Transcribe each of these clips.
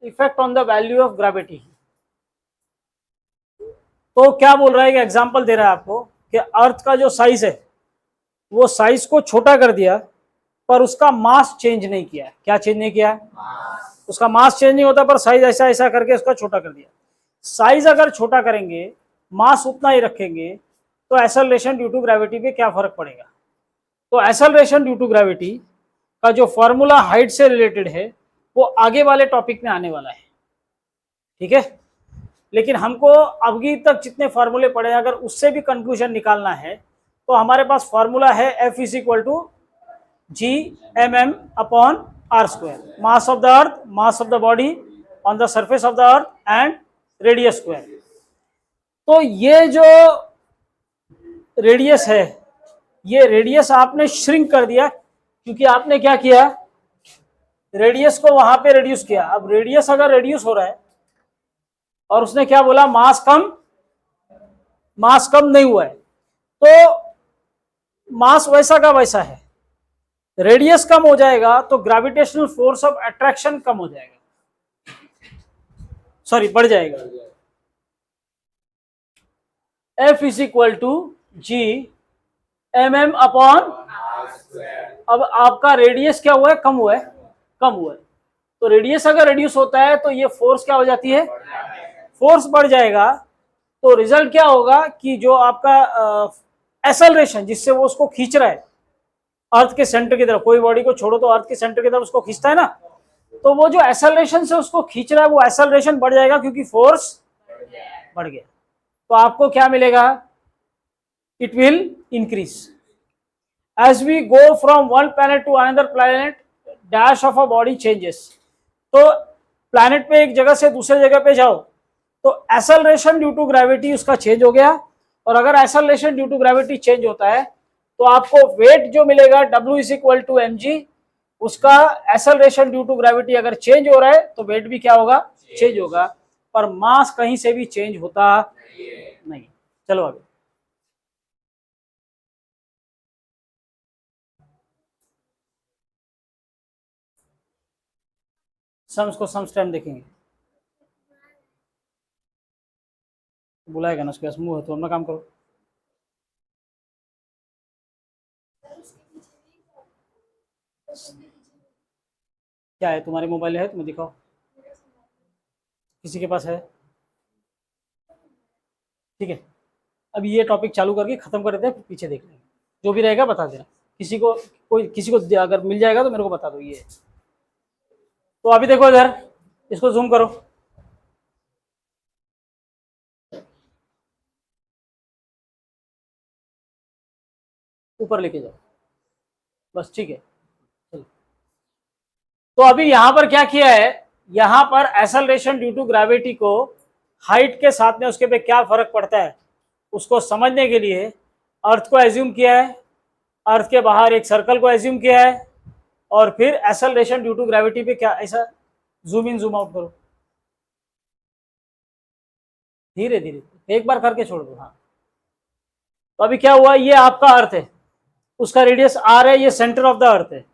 Effect on the value of gravity. तो क्या बोल रहा है कि एग्जांपल दे रहा है आपको कि अर्थ का जो साइज है वो साइज को छोटा कर दिया पर उसका मास चेंज नहीं किया। क्या चेंज नहीं किया? उसका मास चेंज नहीं होता पर साइज ऐसा ऐसा करके उसका छोटा कर दिया। साइज अगर छोटा करेंगे, मास उतना ही रखेंगे, तो एक्सेलरेशन ड्यू टू ग्रेविटी पे क्या फर्क पड़ेगा? तो एक्सेलरेशन ड्यू टू ग्रेविटी का जो फॉर्मूला हाइट से रिलेटेड है वो आगे वाले टॉपिक में आने वाला है, ठीक है। लेकिन हमको अभी तक जितने फार्मूले पढ़े अगर उससे भी कंक्लूजन निकालना है तो हमारे पास फार्मूला है F is equal to G M M upon R square, mass of the earth, mass of the body on the surface of the earth and radius square. तो ये जो रेडियस है, ये रेडियस आपने श्रिंक कर दिया क्योंकि आपने क्या किया, रेडियस को वहां पे रिड्यूस किया। अब रेडियस अगर रिड्यूस हो रहा है और उसने क्या बोला, मास कम नहीं हुआ है, तो मास वैसा का वैसा है, रेडियस कम हो जाएगा तो ग्रेविटेशनल फोर्स ऑफ अट्रैक्शन कम हो जाएगा, सॉरी बढ़ जाएगा। F is equal to G M M upon, अब आपका रेडियस क्या हुआ है, कम हुआ है, कम हुआ है। तो रेडियस अगर रिड्यूस होता है तो ये फोर्स क्या हो जाती है, फोर्स बढ़ जाएगा। तो रिजल्ट क्या होगा कि जो आपका एक्सेलरेशन जिससे वो उसको खींच रहा है अर्थ के सेंटर की तरफ, कोई बॉडी को छोड़ो तो अर्थ के सेंटर की तरफ उसको खींचता है ना, तो वो जो एक्सेलरेशन से उसको खींच रहा है वो एक्सेलरेशन बढ़ जाएगा क्योंकि फोर्स बढ़ गया। तो आपको क्या मिलेगा, it will increase as we go from one planet to another planet, dash of a body changes. तो प्लैनेट पे एक जगह से दूसरे जगह पे जाओ तो एक्सेलरेशन ड्यू टू ग्रेविटी उसका चेंज हो गया, और अगर acceleration due to gravity change होता है तो आपको वेट जो मिलेगा W is equal to M G, उसका एक्सेलरेशन ड्यू टू ग्रेविटी अगर चेंज हो रहा है तो वेट भी क्या होगा, चेंज होगा, पर मास कहीं से भी चेंज होता नहीं। चलो आगे, सम्स को सम्स टाइम देखेंगे, बुलाएगा ना उसके पास मुंह है तो अपना काम करो। क्या है तुम्हारे मोबाइल है, तुम्हें दिखाओ, किसी के पास है, ठीक है। अब ये टॉपिक चालू करके खत्म कर देते हैं, पीछे देख लेंगे, जो भी रहेगा बता देना, किसी को किसी को अगर मिल जाएगा तो मेरे को बता दो। ये तो अभी देखो इधर, इसको जूम करो, ऊपर लेके जाओ, बस ठीक है। चलो, तो अभी यहां पर क्या किया है, यहां पर एक्सेलरेशन ड्यू टू ग्रेविटी को हाइट के साथ में उसके पे क्या फर्क पड़ता है उसको समझने के लिए अर्थ को एज्यूम किया है, अर्थ के बाहर एक सर्कल को एज्यूम किया है, और फिर एक्सेलरेशन ड्यू टू ग्रेविटी पे क्या, ऐसा जूम इन जूम आउट करो, धीरे धीरे एक बार करके छोड़ दो। हाँ, तो अभी क्या हुआ, ये आपका अर्थ है, उसका रेडियस आर है, ये सेंटर ऑफ द अर्थ है।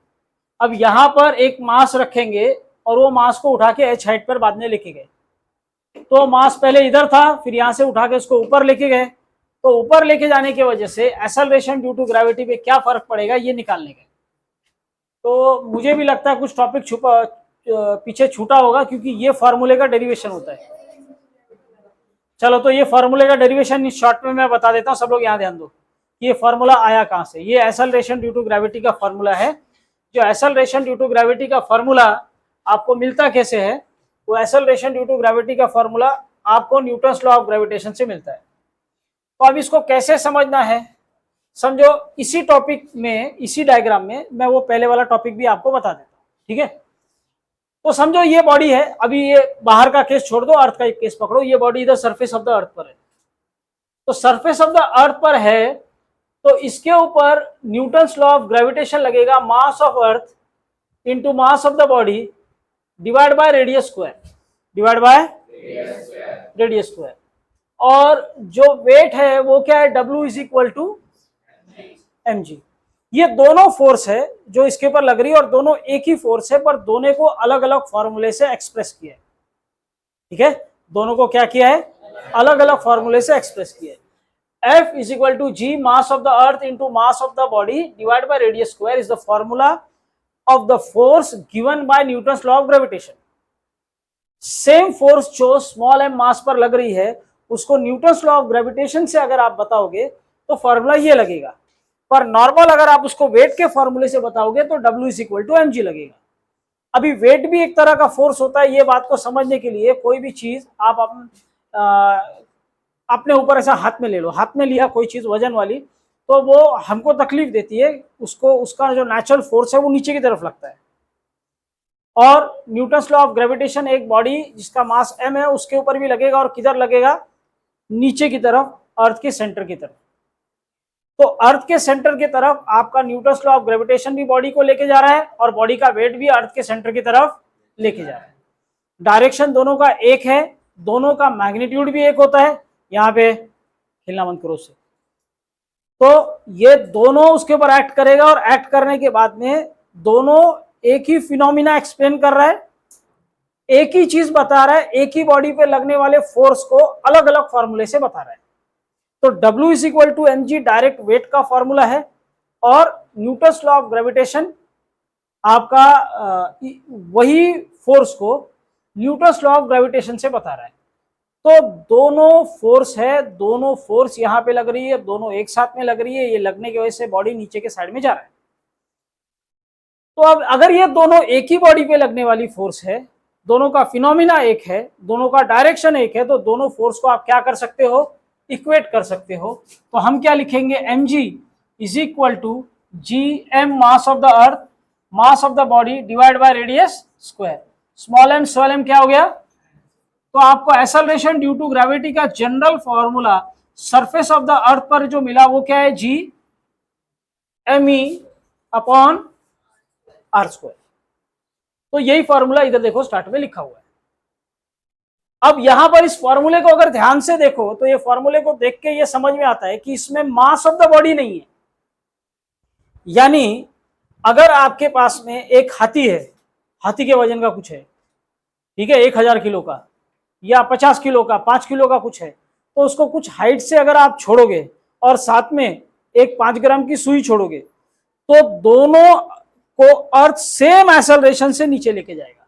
अब यहां पर एक मास रखेंगे और वो मास को उठा के एच हाइट पर बाद में लेके गए, तो मास पहले इधर था, फिर यहां से उठा के उसको ऊपर लेके गए, तो ऊपर लेके जाने की वजह से एक्सेलरेशन ड्यू टू ग्रेविटी पे क्या फर्क पड़ेगा ये निकालने का। तो मुझे भी लगता है कुछ टॉपिक छुपा पीछे छूटा होगा क्योंकि ये फार्मूले का डेरिवेशन होता है। चलो, तो ये फार्मूले का डेरिवेशन शॉर्ट में मैं बता देता हूँ, सब लोग यहाँ ध्यान दो, ये फार्मूला आया कहाँ से। ये एक्सेलरेशन ड्यू टू ग्रेविटी का फार्मूला है। जो एक्सेलरेशन ड्यू टू ग्रेविटी का फार्मूला आपको मिलता कैसे है, वो एक्सेलरेशन ड्यू टू ग्रेविटी का फार्मूला आपको न्यूटन्स लॉ ऑफ ग्रेविटेशन से मिलता है। तो अब इसको कैसे समझना है, समझो इसी टॉपिक में, इसी डायग्राम में मैं वो पहले वाला टॉपिक भी आपको बता देता हूँ, ठीक है। तो समझो ये बॉडी है, अभी ये बाहर का केस छोड़ दो, अर्थ का एक केस पकड़ो, ये बॉडी इधर सरफेस ऑफ द अर्थ पर है। तो सरफेस ऑफ द अर्थ पर है तो इसके ऊपर न्यूटन्स लॉ ऑफ ग्रेविटेशन लगेगा, mass of earth into mass of the body divide by radius square, divide by radius square. और जो वेट है वो क्या है, W is equal to mg। ये दोनों फोर्स है जो इसके ऊपर लग रही है और दोनों एक ही फोर्स है, पर दोनों को अलग अलग फॉर्मूले से एक्सप्रेस किया है। ठीक है, दोनों को क्या किया है, अलग अलग फॉर्मूले से एक्सप्रेस किया है। F is equal to G mass of the earth into mass of the body divided by radius square is the formula of the force given by Newton's law of gravitation. Same force जो small m मास पर लग रही है उसको Newton's law of gravitation से अगर आप बताओगे तो फॉर्मूला ये लगेगा, पर नॉर्मल अगर आप उसको वेट के फॉर्मूले से बताओगे तो W is equal to mg लगेगा। अभी वेट भी एक तरह का फोर्स होता है, ये बात को समझने के लिए कोई भी चीज आप अपने ऊपर ऐसा हाथ में ले लो, हाथ में लिया कोई चीज वजन वाली, तो वो हमको तकलीफ देती है, उसको उसका जो नेचुरल फोर्स है वो नीचे की तरफ लगता है। और न्यूटन्स लॉ ऑफ ग्रेविटेशन एक बॉडी जिसका मास m है उसके ऊपर भी लगेगा, और किधर लगेगा, नीचे की तरफ, अर्थ के सेंटर की तरफ। तो अर्थ के सेंटर की तरफ आपका न्यूटन्स लॉ ऑफ ग्रेविटेशन भी बॉडी को लेके जा रहा है, और बॉडी का वेट भी अर्थ के सेंटर की तरफ लेके जा रहा है। डायरेक्शन दोनों का एक है, दोनों का मैग्नीट्यूड भी एक होता है। यहाँ पे हिलना बंद करो उससे। तो ये दोनों उसके ऊपर एक्ट करेगा, और एक्ट करने के बाद में दोनों एक ही फिनोमिना एक्सप्लेन कर रहा है, एक ही चीज बता रहा है, एक ही बॉडी पे लगने वाले फोर्स को अलग अलग फॉर्मूले से बता रहा है। तो W is equal to mg direct weight का फॉर्मूला है, और न्यूटन्स लॉ ऑफ ग्रेविटेशन आपका वही फोर्स को न्यूटन्स लॉ ऑफ ग्रेविटेशन से बता रहा है। तो दोनों फोर्स है, दोनों फोर्स यहाँ पे लग रही है, दोनों एक साथ में लग रही है, ये लगने की वजह से बॉडी नीचे के साइड में जा रहा है। तो अब अगर ये दोनों एक ही बॉडी पे लगने वाली फोर्स है, दोनों का फिनोमिना एक है, दोनों का डायरेक्शन एक है, तो दोनों फोर्स को आप क्या कर सकते हो, इक्वेट कर सकते हो। तो हम क्या लिखेंगे, mg is equal to gm mass of the earth mass of the body divide by radius square. Small m क्या हो गया, तो आपको एक्सेलरेशन ड्यू टू ग्रेविटी का general formula surface of the earth पर जो मिला वो क्या है, G me upon R square. तो यही फॉर्मूला इधर देखो स्टार्ट में लिखा हुआ है। अब यहां पर इस फॉर्मूले को अगर ध्यान से देखो तो ये फॉर्मूले को देख के ये समझ में आता है कि इसमें मास ऑफ द बॉडी नहीं है। यानी अगर आपके पास में एक हाथी है, हाथी के वजन का कुछ है, ठीक है, 1000 किलो का या 50 किलो का, 5 किलो का कुछ है, तो उसको कुछ हाइट से अगर आप छोड़ोगे और साथ में एक 5 ग्राम की सुई छोड़ोगे, तो दोनों को अर्थ सेम एक्सेलरेशन से नीचे लेके जाएगा।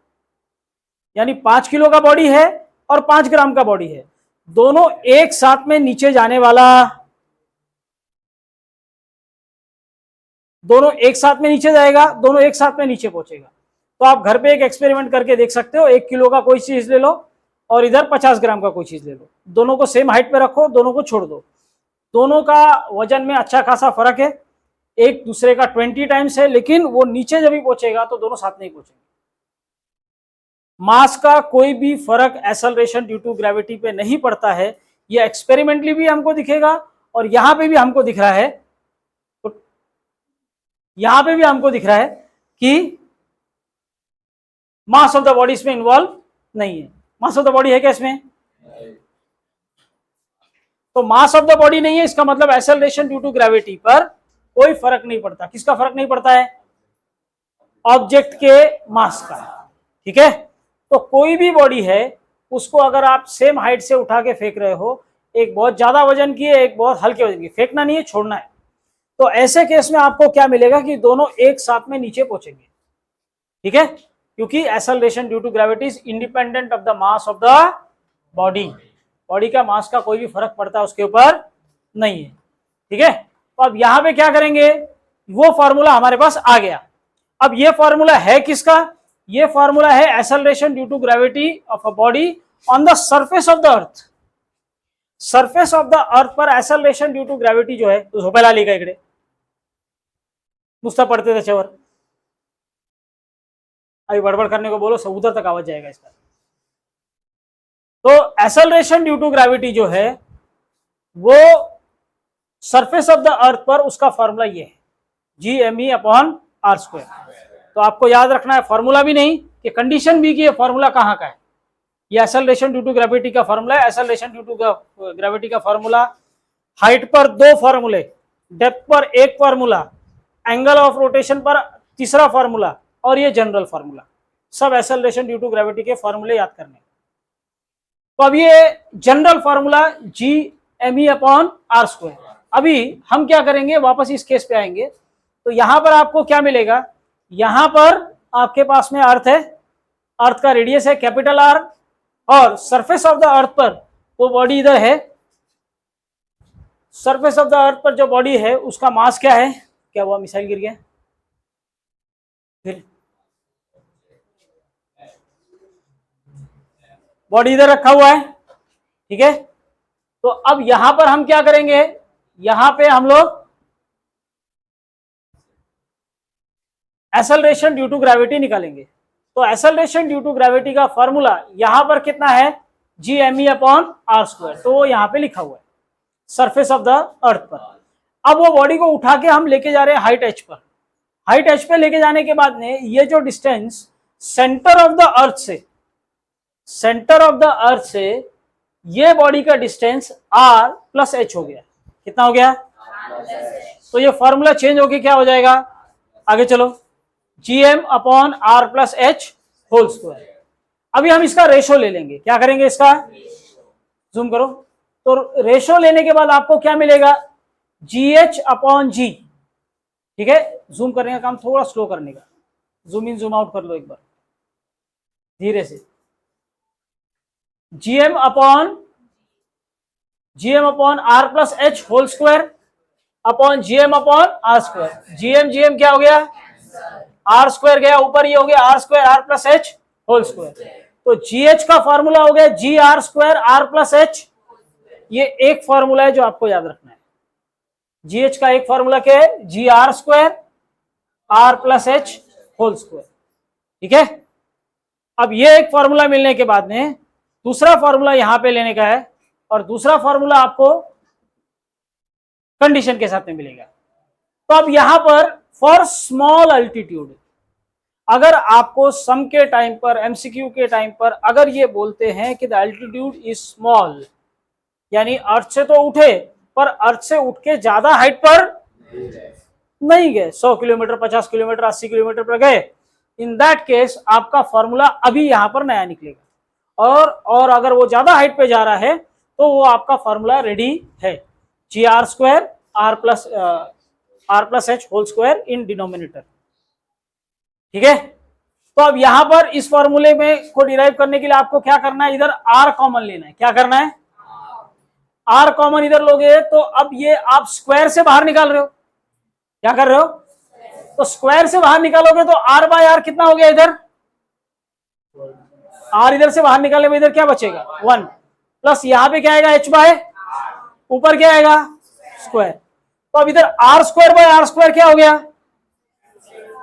यानी 5 किलो का बॉडी है और 5 ग्राम का बॉडी है, दोनों एक साथ में नीचे जाने वाला, दोनों एक साथ में नीचे जाएगा, दोनों एक साथ में नीचे पहुंचेगा। तो आप घर पे एक एक्सपेरिमेंट करके देख सकते हो, 1 किलो का कोई चीज ले लो और इधर 50 ग्राम का कोई चीज ले लो, दोनों को सेम हाइट पे रखो, दोनों को छोड़ दो, दोनों का वजन में अच्छा खासा फर्क है, एक दूसरे का 20 टाइम्स है, लेकिन वो नीचे जब भी पहुंचेगा तो दोनों साथ नहीं पहुंचेंगे। मास का कोई भी फर्क एक्सेलरेशन ड्यू टू ग्रेविटी पे नहीं पड़ता है। ये एक्सपेरिमेंटली भी हमको दिखेगा और यहां पे भी हमको दिख रहा है, तो यहां पे भी हमको दिख रहा है कि मास ऑफ द बॉडी इसमें इन्वॉल्व नहीं है। मास ऑफ द बॉडी है क्या इसमें? तो मास ऑफ द बॉडी नहीं है, इसका मतलब एक्सेलरेशन ड्यू टू ग्रेविटी पर कोई फर्क नहीं पड़ता। किसका फर्क नहीं पड़ता है? ऑब्जेक्ट के मास का। ठीक है, तो कोई भी बॉडी है उसको अगर आप सेम हाइट से उठा के फेंक रहे हो, एक बहुत ज्यादा वजन की है, एक बहुत हल्के वजन की, फेंकना नहीं है, छोड़ना है, तो ऐसे केस में आपको क्या मिलेगा कि दोनों एक साथ में नीचे पहुंचेंगे। ठीक है, क्योंकि acceleration due to gravity is independent of the mass of the body. Body का मास का कोई भी फर्क पड़ता है उसके ऊपर नहीं है। ठीक है, तो अब यहां पे क्या करेंगे, वो फॉर्मूला हमारे पास आ गया। अब ये फॉर्मूला है किसका? ये फॉर्मूला है acceleration due to gravity of a body on the surface of the earth. Surface of the earth पर एक्सेलरेशन ड्यू टू ग्रेविटी जो है, तो झोपेला लिहिगा इकडे, नुसता पडते त्याच्यावर, अभी बड़बड़ करने को बोलो, उधर तक आवाज जाएगा इसका। तो एक्सेलरेशन ड्यू टू ग्रेविटी जो है वो सरफेस ऑफ द अर्थ पर, उसका फॉर्मूला ये है GME अपॉन आर स्क्वायर। तो आपको याद रखना है, फॉर्मूला भी नहीं कि कंडीशन भी कि ये फॉर्मूला कहाँ का है। ये एक्सेलरेशन ड्यू टू ग्रेविटी का फॉर्मूला है। एक्सेलरेशन ड्यू टू ग्रेविटी का फॉर्मूला, हाइट पर 2 फॉर्मूले, डेप्थ पर 1 फॉर्मूला, एंगल ऑफ रोटेशन पर 3रा फॉर्मूला, और ये जनरल फॉर्मूला। सब एक्सेलरेशन ड्यू टू ग्रेविटी के फॉर्मूले याद करने। तो अब ये general formula G M E upon R square. अभी हम क्या करेंगे, वापस इस केस पे आएंगे। तो यहां पर आपको क्या मिलेगा, यहां पर आपके पास में अर्थ है, अर्थ का रेडियस है कैपिटल आर, और सरफेस ऑफ द अर्थ पर वो बॉडी इधर है, सरफेस ऑफ द अर्थ पर जो बॉडी है उसका मास क्या है, क्या हुआ, मिसाइल गिर गया फिर, बॉडी इधर रखा हुआ है, ठीक है। तो अब यहां पर हम क्या करेंगे, यहां पे हम लोग एक्सेलरेशन ड्यू टू ग्रेविटी निकालेंगे। तो एक्सेलरेशन ड्यू टू ग्रेविटी का फॉर्मूला यहां पर कितना है, G M E upon R square, तो वो यहां पे लिखा हुआ है सरफेस ऑफ द अर्थ पर। अब वो बॉडी को उठा के हम लेके जा रहे हैं हाइट एच पर। हाइट एच पे लेके जाने के बाद में ये जो डिस्टेंस सेंटर ऑफ द अर्थ से, सेंटर ऑफ द अर्थ से ये बॉडी का डिस्टेंस आर प्लस एच हो गया। कितना हो गया, तो ये फॉर्मूला चेंज होके क्या हो जाएगा, आगे चलो, G M upon R plus H whole square. अभी हम इसका रेशो ले लेंगे, क्या करेंगे इसका, जूम करो। तो रेशो लेने के बाद आपको क्या मिलेगा, जी एच अपॉन जी, ठीक है। जूम करने का काम थोड़ा स्लो करने का, जूम इन जूम आउट कर लो एक बार धीरे से। G M upon R plus H whole square upon G M upon R square. G M क्या हो गया, आर स्क्वायर गया ऊपर, ये हो गया R square R plus H whole square. तो जीएच का फॉर्मूला हो गया G R square R plus H. ये एक फॉर्मूला है जो आपको याद रखना है। जीएच का एक फॉर्मूला क्या है, G R square R plus H whole square, ठीक है। अब ये एक फॉर्मूला मिलने के बाद में दूसरा फॉर्मूला यहां पे लेने का है, और दूसरा फॉर्मूला आपको कंडीशन के साथ में मिलेगा। तो अब यहां पर फॉर स्मॉल अल्टीट्यूड, अगर आपको सम के टाइम पर, एमसीक्यू के टाइम पर अगर ये बोलते हैं कि द अल्टीट्यूड इज स्मॉल, यानी अर्थ से तो उठे पर अर्थ से उठ के ज्यादा हाइट पर नहीं गए, 100 किलोमीटर 50 किलोमीटर 80 किलोमीटर पर गए, इन दैट केस आपका फॉर्मूला अभी यहां पर नया निकलेगा। और अगर वो ज्यादा हाइट पे जा रहा है तो वो आपका फॉर्मूला रेडी है, G R square R plus H whole square in denominator, ठीक है। तो अब यहां पर इस फॉर्मूले में को डिराइव करने के लिए आपको क्या करना है, इधर आर कॉमन लेना है। क्या करना है, आर कॉमन इधर लोगे तो अब ये आप स्क्वायर से बाहर निकाल रहे हो, क्या कर रहे हो, तो स्क्वायर से बाहर निकालोगे तो आर बाय आर कितना हो गया, इधर आर इधर से बाहर निकालने में इधर क्या बचेगा 1, प्लस यहां पे क्या आएगा एच बाय, ऊपर क्या आएगा स्क्वायर। तो अब इधर R square by R square क्या हो गया,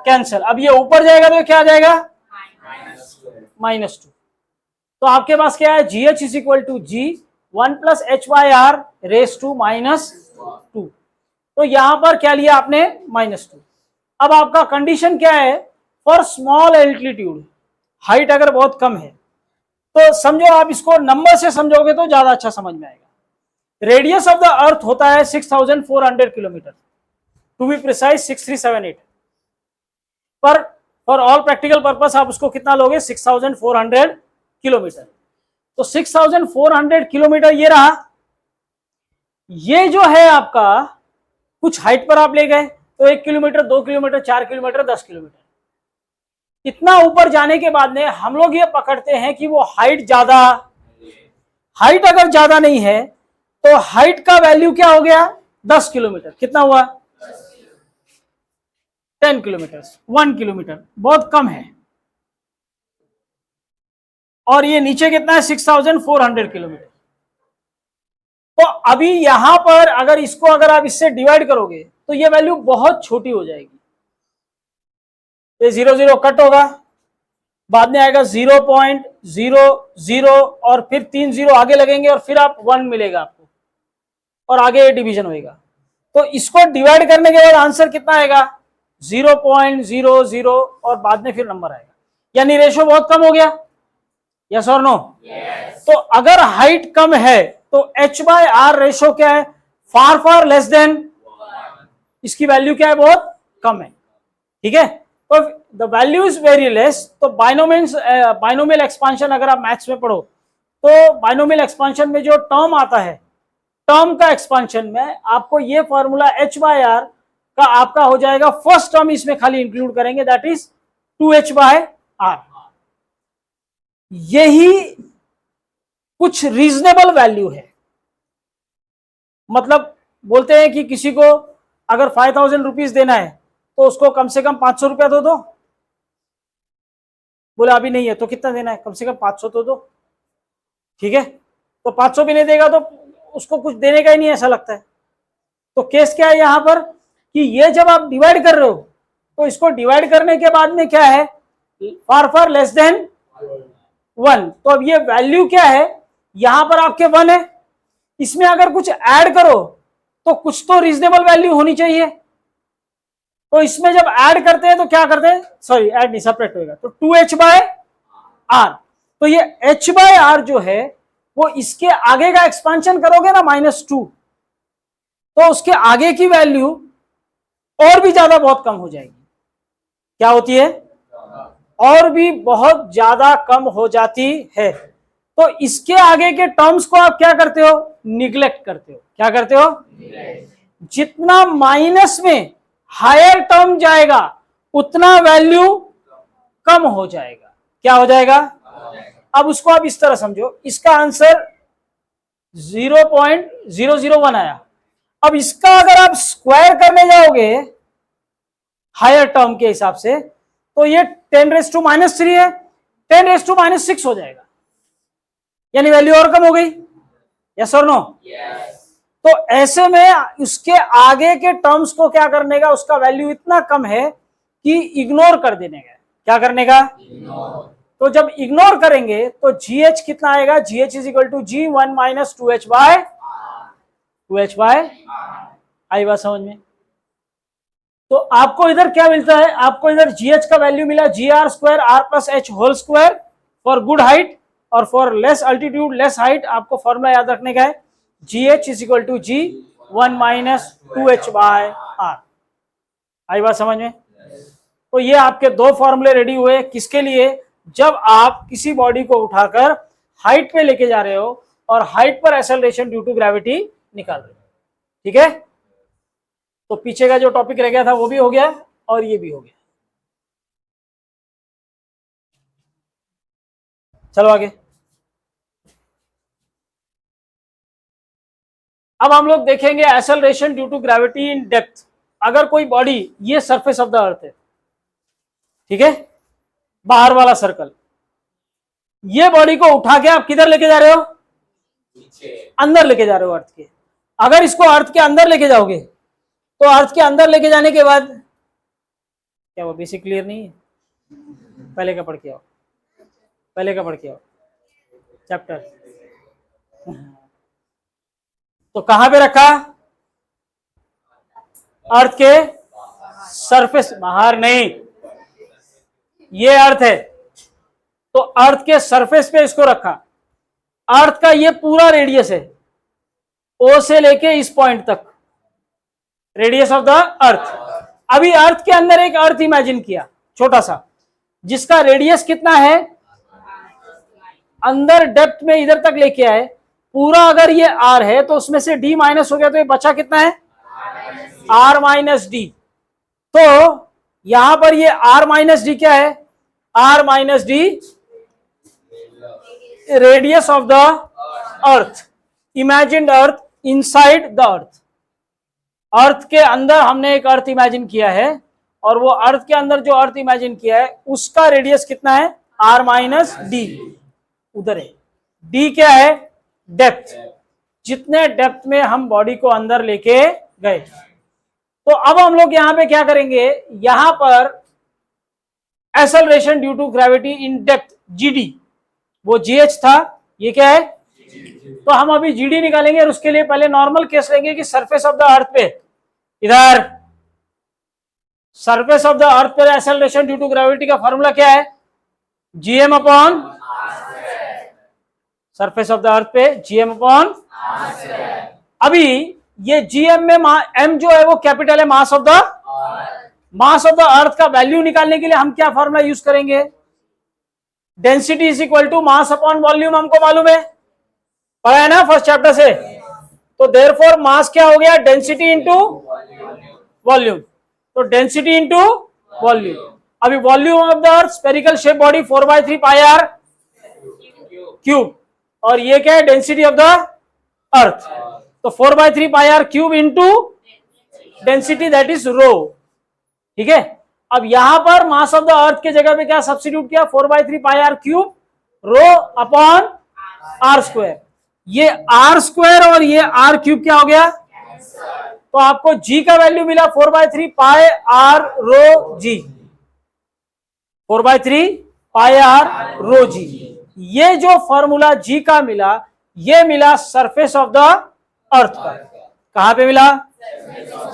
कैंसिल। अब ये ऊपर जाएगा तो क्या आ जाएगा -2। तो आपके पास क्या है, G H is equal to G 1 plus H by R raise to -2। तो यहां पर क्या लिया आपने -2। अब आपका कंडीशन क्या है, फॉर स्मॉल एल्टीट्यूड, हाइट अगर बहुत कम है तो समझो आप इसको नंबर से समझोगे तो ज्यादा अच्छा समझ में आएगा। रेडियस ऑफ द अर्थ होता है 6400 किलोमीटर, टू बी प्रिसाइज 6378, पर फॉर ऑल प्रैक्टिकल पर्पस आप उसको कितना लोगे 6400 किलोमीटर। तो 6400 किलोमीटर ये रहा, ये जो है आपका कुछ हाइट पर आप ले गए तो 1 किलोमीटर 2 किलोमीटर 4 किलोमीटर 10 किलोमीटर, इतना ऊपर जाने के बाद में हम लोग ये पकड़ते हैं कि वो हाइट ज्यादा, हाइट अगर ज्यादा नहीं है तो हाइट का वैल्यू क्या हो गया 10 किलोमीटर, कितना हुआ 10 किलोमीटर, 1 किलोमीटर बहुत कम है। और ये नीचे कितना है 6400 किलोमीटर। तो अभी यहां पर अगर इसको अगर आप इससे डिवाइड करोगे तो ये वैल्यू बहुत छोटी हो जाएगी, ये 0 0 कट होगा, बाद में आएगा 0.00 और फिर 3 0 आगे लगेंगे और फिर आप 1 मिलेगा आपको, और आगे डिवीजन होएगा। तो इसको डिवाइड करने के बाद आंसर कितना आएगा 0.00 और बाद में फिर नंबर आएगा, यानी रेशो बहुत कम हो गया, यस और नो। तो अगर हाइट कम है तो h बाय आर रेशो क्या है, फार फार लेस देन, इसकी वैल्यू क्या है बहुत कम है, ठीक है। तो the value is very less. तो बाइनोमियल एक्सपांशन अगर आप मैथ्स में पढ़ो तो बाइनोमियल एक्सपांशन में जो टर्म आता है, टर्म का एक्सपांशन में आपको ये फॉर्मूला h/r का आपका हो जाएगा, फर्स्ट टर्म इसमें खाली इंक्लूड करेंगे, दैट इज 2h/r। यही कुछ रीजनेबल वैल्यू है। मतलब बोलते हैं कि किसी को अगर 5000 रुपीज देना है तो उसको कम से कम 500 रुपया दो। बोले अभी नहीं है तो कितना देना है, कम से कम 500 तो दो, ठीक है। तो 500 भी नहीं देगा तो उसको कुछ देने का ही नहीं ऐसा लगता है। तो केस क्या है यहां पर कि ये जब आप डिवाइड कर रहे हो तो इसको डिवाइड करने के बाद में क्या है, फार लेस देन 1। तो अब ये वैल्यू क्या है, यहां पर आपके 1 है, इसमें अगर कुछ ऐड करो तो कुछ तो रीजनेबल वैल्यू होनी चाहिए। तो इसमें जब ऐड करते हैं तो क्या करते हैं, सॉरी ऐड नहीं, सेपरेट होगा, तो 2h/r। तो ये h/r जो है वो इसके आगे का एक्सपांशन करोगे ना -2, तो उसके आगे की वैल्यू और भी ज्यादा बहुत कम हो जाएगी। क्या होती है, और भी बहुत ज्यादा कम हो जाती है। तो इसके आगे के टर्म्स को आप क्या करते हो, निग्लेक्ट करते हो। क्या करते हो, जितना माइनस में हायर टर्म जाएगा उतना वैल्यू कम हो जाएगा। क्या हो जाएगा, अब उसको आप इस तरह समझो, इसका आंसर 0.001 आया। अब इसका अगर आप स्क्वायर करने जाओगे हायर टर्म के हिसाब से तो ये 10⁻³ है, 10⁻6 हो जाएगा, यानी वैल्यू और कम हो गई। यस और नो? तो ऐसे में उसके आगे के टर्म्स को क्या करने का, उसका वैल्यू इतना कम है कि इग्नोर कर देने का। क्या करने का, तो जब इग्नोर करेंगे तो GH कितना आएगा, GH is equal to G1 - 2h/2h/, आई बात समझ में? तो आपको इधर क्या मिलता है, आपको इधर GH का वैल्यू मिला GR² R+H² for good height, और for less altitude less height आपको फॉर्मूला याद रखने का है, GH is equal to G1 - 2h/r। आई बात समझ में? तो ये आपके दो फॉर्मूले रेडी हुए, किसके लिए, जब आप किसी बॉडी को उठाकर हाइट पे लेके जा रहे हो और हाइट पर एक्सेलरेशन ड्यू टू ग्रेविटी निकाल रहे हो। ठीक है, तो पीछे का जो टॉपिक रह गया था वो भी हो गया और ये भी हो गया। चलो आगे। अब हम लोग देखेंगे acceleration due to gravity in depth. अगर कोई बॉडी, ये सरफेस ऑफ द अर्थ है, ठीक है, बाहर वाला सर्कल, ये बॉडी को उठा के आप किधर लेके जा रहे हो, अंदर लेके जा रहे हो अर्थ के। अगर इसको अर्थ के अंदर लेके जाओगे तो अर्थ के अंदर लेके जाने के बाद क्या, वो बेसिक क्लियर नहीं है, पहले का पढ़ के आओ, पहले का पढ़ के आओ चैप्टर। तो कहां पे रखा, अर्थ के सरफेस, बाहर नहीं, ये अर्थ है तो अर्थ के सरफेस पे इसको रखा। अर्थ का ये पूरा रेडियस है, ओ से लेके इस पॉइंट तक, रेडियस ऑफ द अर्थ। अभी अर्थ के अंदर एक अर्थ इमेजिन किया छोटा सा, जिसका रेडियस कितना है, अंदर डेप्थ में इधर तक लेके आए पूरा, अगर ये r है तो उसमें से d माइनस हो गया तो ये बचा कितना है, r - d। तो यहां पर ये r - d क्या है, r - d radius of the earth, imagined earth inside the earth. Earth के अंदर हमने एक अर्थ इमेजिन किया है और वो अर्थ के अंदर जो अर्थ इमेजिन किया है उसका रेडियस कितना है, r - d, उधर है। d क्या है, डेप्थ, जितने डेप्थ में हम बॉडी को अंदर लेके गए। तो अब हम लोग यहां पे क्या करेंगे, यहां पर acceleration due to gravity in depth GD, वो GH था, ये क्या है, तो हम अभी GD निकालेंगे और उसके लिए पहले नॉर्मल केस लेंगे कि सरफेस ऑफ द अर्थ पे, इधर सरफेस ऑफ द अर्थ पे एक्सेलरेशन ड्यू टू ग्रेविटी का फॉर्मूला क्या है, GM upon, surface of the अर्थ पे GM अपॉन। अभी ये GM में M जो है वो कैपिटल है, मास ऑफ द अर्थ का वैल्यू निकालने के लिए हम क्या फॉर्मूला यूज करेंगे, density is equal to mass upon volume, हमको मालूम है पढ़ा है ना फर्स्ट चैप्टर से। तो देयरफॉर मास क्या हो गया, डेंसिटी इंटू वॉल्यूम। तो डेंसिटी इंटू वॉल्यूम। अभी volume of the earth spherical shape body 4/3 pi R cube, और ये क्या है, डेंसिटी ऑफ द अर्थ। तो 4/3 pi R cube into density, that is rho. ठीक है, अब यहां पर मास ऑफ द अर्थ के जगह पे क्या सब्स्टिट्यूट किया, 4/3 pi R cube rho upon R square. ये आर स्क्वायर और ये आर क्यूब क्या हो गया, तो आपको जी का वैल्यू मिला 4/3 pi are row ji, 4/3 pi are रो जी। ये जो फॉर्मूला जी का मिला, ये मिला सरफेस ऑफ द अर्थ पर। कहां पे मिला,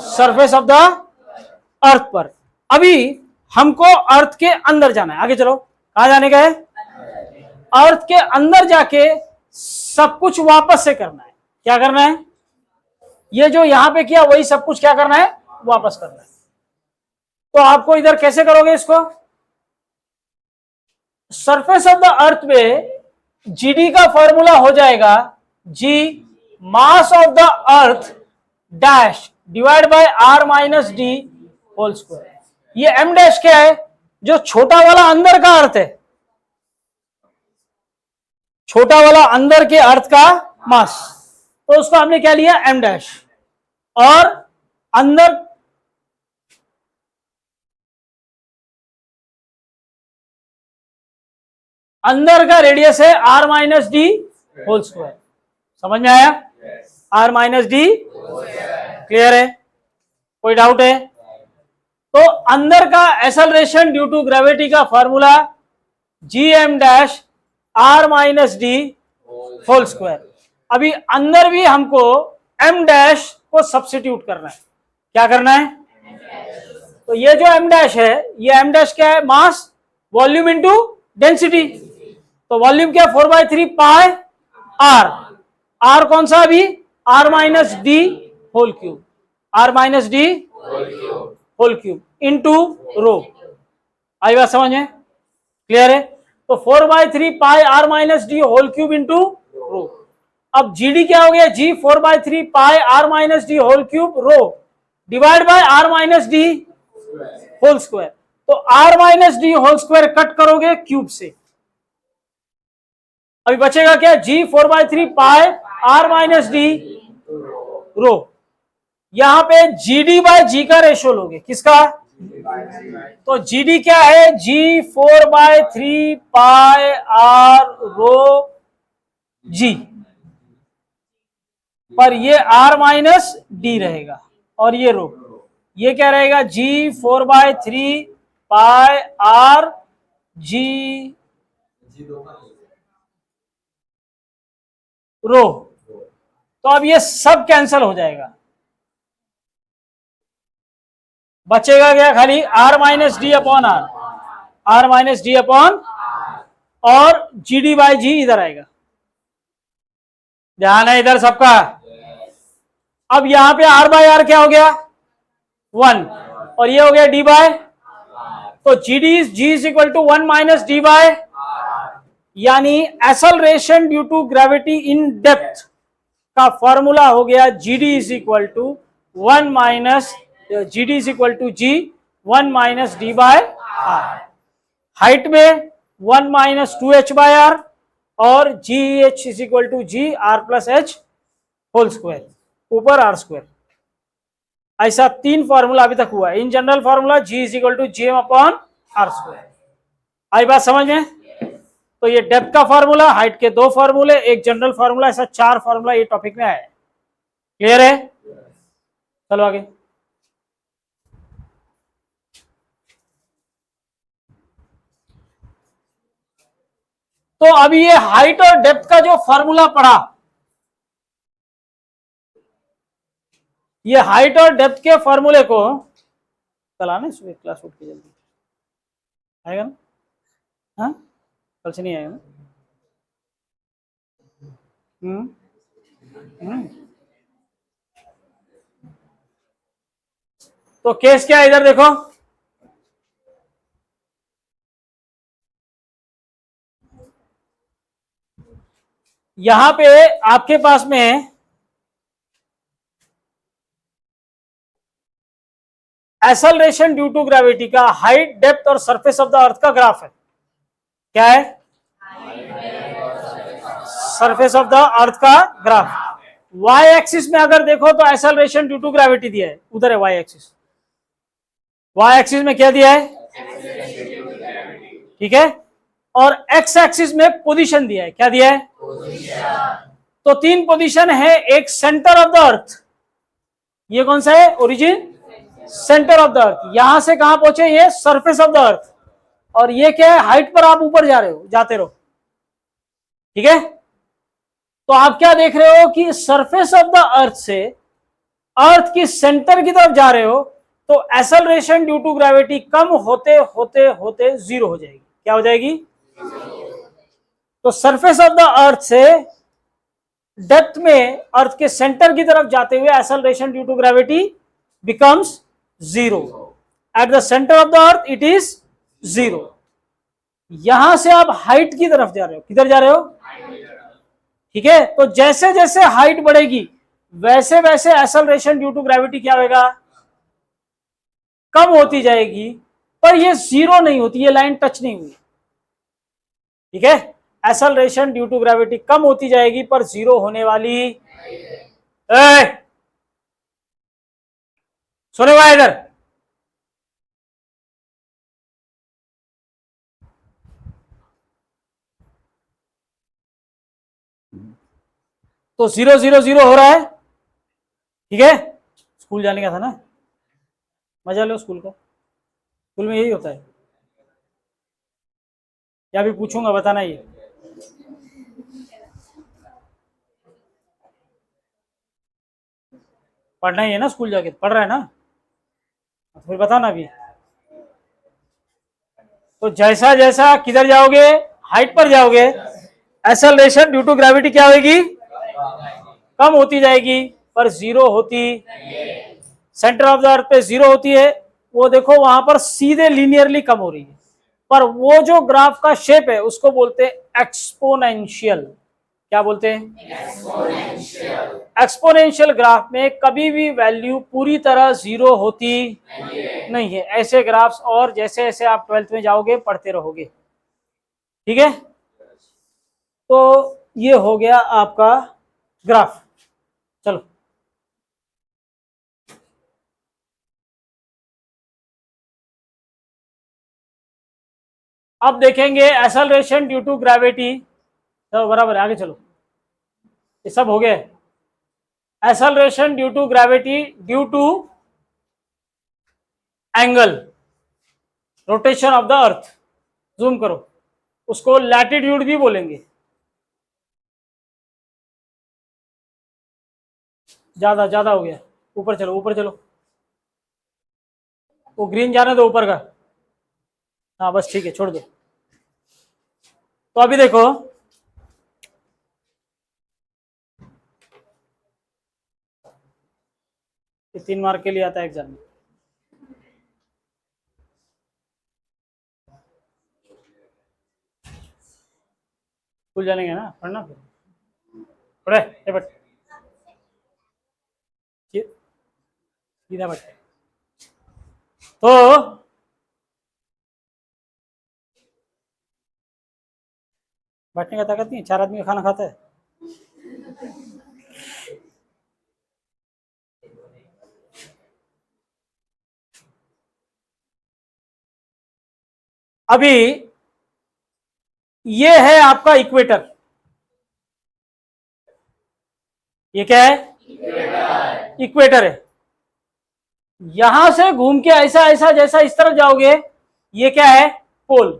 सरफेस ऑफ द अर्थ पर। अभी हमको अर्थ के अंदर जाना है, आगे चलो, कहां जाने का है, अर्थ के अंदर जाके सब कुछ वापस से करना है। क्या करना है, ये जो यहां पे किया वही सब कुछ क्या करना है, वापस करना है। तो आपको इधर कैसे करोगे इसको, सरफेस ऑफ द अर्थ पे जीडी का फॉर्मूला हो जाएगा G mass of the earth dash divide by R minus D whole square. ये एम डैश क्या है, जो छोटा वाला अंदर का अर्थ है, छोटा वाला अंदर के अर्थ का मास, तो उसको हमने क्या लिया एम डैश, और अंदर का रेडियस है R minus D whole square. समझ में आया, आर माइनस डी, क्लियर है, कोई डाउट है। तो अंदर का एक्सेलरेशन ड्यू टू ग्रेविटी का formula G M dash R minus D whole square. अभी अंदर भी हमको एम डैश को सब्स्टिट्यूट करना है। क्या करना है, तो ये जो एम डैश है, ये एम डैश क्या है, मास वॉल्यूम इंटू डेंसिटी। तो वॉल्यूम क्या, 4/3 पाई आर, आर कौन सा अभी, R minus D whole cube, R minus D whole cube into rho. आई बात समझ में, क्लियर है। तो 4/3 pi R minus D whole cube into rho. अब जीडी क्या हो गया, G 4/3 pi R minus D whole cube rho divide by R minus D whole square. तो R minus D whole square cut करोगे cube से, अभी बचेगा क्या, जी 4/3 पाई आर माइनस डी रो। यहां पे जीडी बाय जी का रेशियो लोगे, किसका, तो जीडी क्या है, जी 4/3 पाई आर रो जी, पर ये आर माइनस डी रहेगा, और ये रो, ये क्या रहेगा, जी 4/3 पाई आर जी रो। तो अब ये सब कैंसल हो जाएगा, बचेगा क्या, खाली R minus D upon R, R minus D upon, और जी डी बाई जी इधर आएगा। ध्यान है इधर सबका। अब यहां पे आर बाय आर क्या हो गया, 1, और ये हो गया डी बाय, तो G is equal to 1 minus D by, यानी acceleration due to gravity in depth का फॉर्मूला हो गया GD is equal to 1 minus, GD is equal to G 1 minus D by R. Height में 1 minus 2h by R, और G H is equal to G R plus H whole square, ऊपर R square. ऐसा 3 formula अभी तक हुआ है। In general formula G is equal to G M upon R square. आई बात समझ में। तो ये डेप्थ का फॉर्मूला, हाइट के 2 फॉर्मूले, एक जनरल फॉर्मूला, ऐसा 4 फॉर्मूला ये टॉपिक में आया है। क्लियर है, चलो आगे। तो अभी ये हाइट और डेप्थ का जो फॉर्मूला पढ़ा, ये हाइट और डेप्थ के फॉर्मूले को कल आना, सुबह क्लास उठ के जल्दी आएगा ना, हाँ कल से नहीं आएगा ना। तो केस क्या है इधर देखो, यहां पे आपके पास में एक्सेलरेशन ड्यू टू ग्रेविटी का हाइट, डेप्थ और सरफेस ऑफ द अर्थ का ग्राफ है। क्या है? सरफेस ऑफ द अर्थ का ग्राफ। वाई एक्सिस में अगर देखो तो एक्सेलरेशन ड्यू टू ग्रेविटी दिया है, उधर है वाई एक्सिस। वाई एक्सिस में क्या दिया है? ठीक है। और एक्स एक्सिस में पोजीशन दिया है। क्या दिया है? तो तीन पोजीशन है, एक सेंटर ऑफ द अर्थ, ये कौन सा है? ओरिजिन, सेंटर ऑफ द अर्थ। यहां से कहां पहुंचे? ये सरफेस ऑफ द अर्थ। और ये क्या है? हाइट पर आप ऊपर जा रहे हो, जाते रहो। ठीक है। तो आप क्या देख रहे हो कि सरफेस ऑफ द अर्थ से अर्थ की सेंटर की तरफ जा रहे हो, तो एक्सेलरेशन ड्यू टू ग्रेविटी कम होते होते होते जीरो हो जाएगी। क्या हो जाएगी? तो सरफेस ऑफ द अर्थ से डेप्थ में अर्थ के सेंटर की तरफ जाते हुए acceleration due to gravity becomes zero. At the centre of the earth it is zero. यहां से आप हाइट की तरफ जा रहे हो। किधर जा रहे हो? ठीक है। तो जैसे जैसे हाइट बढ़ेगी वैसे वैसे एक्सेलरेशन ड्यू टू ग्रेविटी क्या होगा? कम होती जाएगी, पर ये जीरो नहीं होती, ये लाइन टच नहीं हुई। ठीक है। एक्सेलरेशन ड्यू टू ग्रेविटी कम होती जाएगी पर जीरो होने वाली सुने हुआ इधर। तो जीरो जीरो जीरो हो रहा है। ठीक है। स्कूल जाने का था ना, मजा लो स्कूल का। स्कूल में यही होता है। या भी पूछूंगा, बताना ये। पढ़ना ही है ना, स्कूल जाके पढ़ रहा है ना, तो फिर बताना अभी। तो जैसा जैसा किधर जाओगे? हाइट पर जाओगे, एक्सेलरेशन ड्यू टू ग्रेविटी क्या होगी? कम होती जाएगी पर जीरो होती। सेंटर ऑफ द अर्थ पे जीरो होती है, वो देखो वहां पर सीधे लीनियरली कम हो रही है। पर वो जो ग्राफ का शेप है उसको बोलते हैं एक्सपोनेंशियल। क्या बोलते हैं? एक्सपोनेंशियल ग्राफ में कभी भी वैल्यू पूरी तरह जीरो होती नहीं है। ऐसे ग्राफ्स और जैसे जैसे आप 12th में जाओगे पढ़ते रहोगे। ठीक है। तो ये हो गया आपका ग्राफ। चलो अब देखेंगे एक्सेलरेशन ड्यू टू ग्रेविटी। चलो बराबर है, आगे चलो। ये सब हो गया। Acceleration due to gravity due to angle rotation of the earth. Zoom करो, उसको लैटिट्यूड भी बोलेंगे। ज्यादा ज्यादा हो गया, ऊपर चलो ऊपर चलो। वो ग्रीन जाने दो ऊपर का। हाँ बस ठीक है, छोड़ दो। तो अभी देखो, ये 3 मार्क के लिए आता है एग्जाम में। स्कूल जाने का ना, पढ़ना फिर पढ़े। ये बट सीधा बट। तो बैठने का ताकत नहीं, 4 आदमी का खाना खाता है। अभी ये है आपका इक्वेटर। ये क्या है? इक्वेटर है। यहां से घूम के ऐसा ऐसा जैसा इस तरफ जाओगे, ये क्या है? पोल।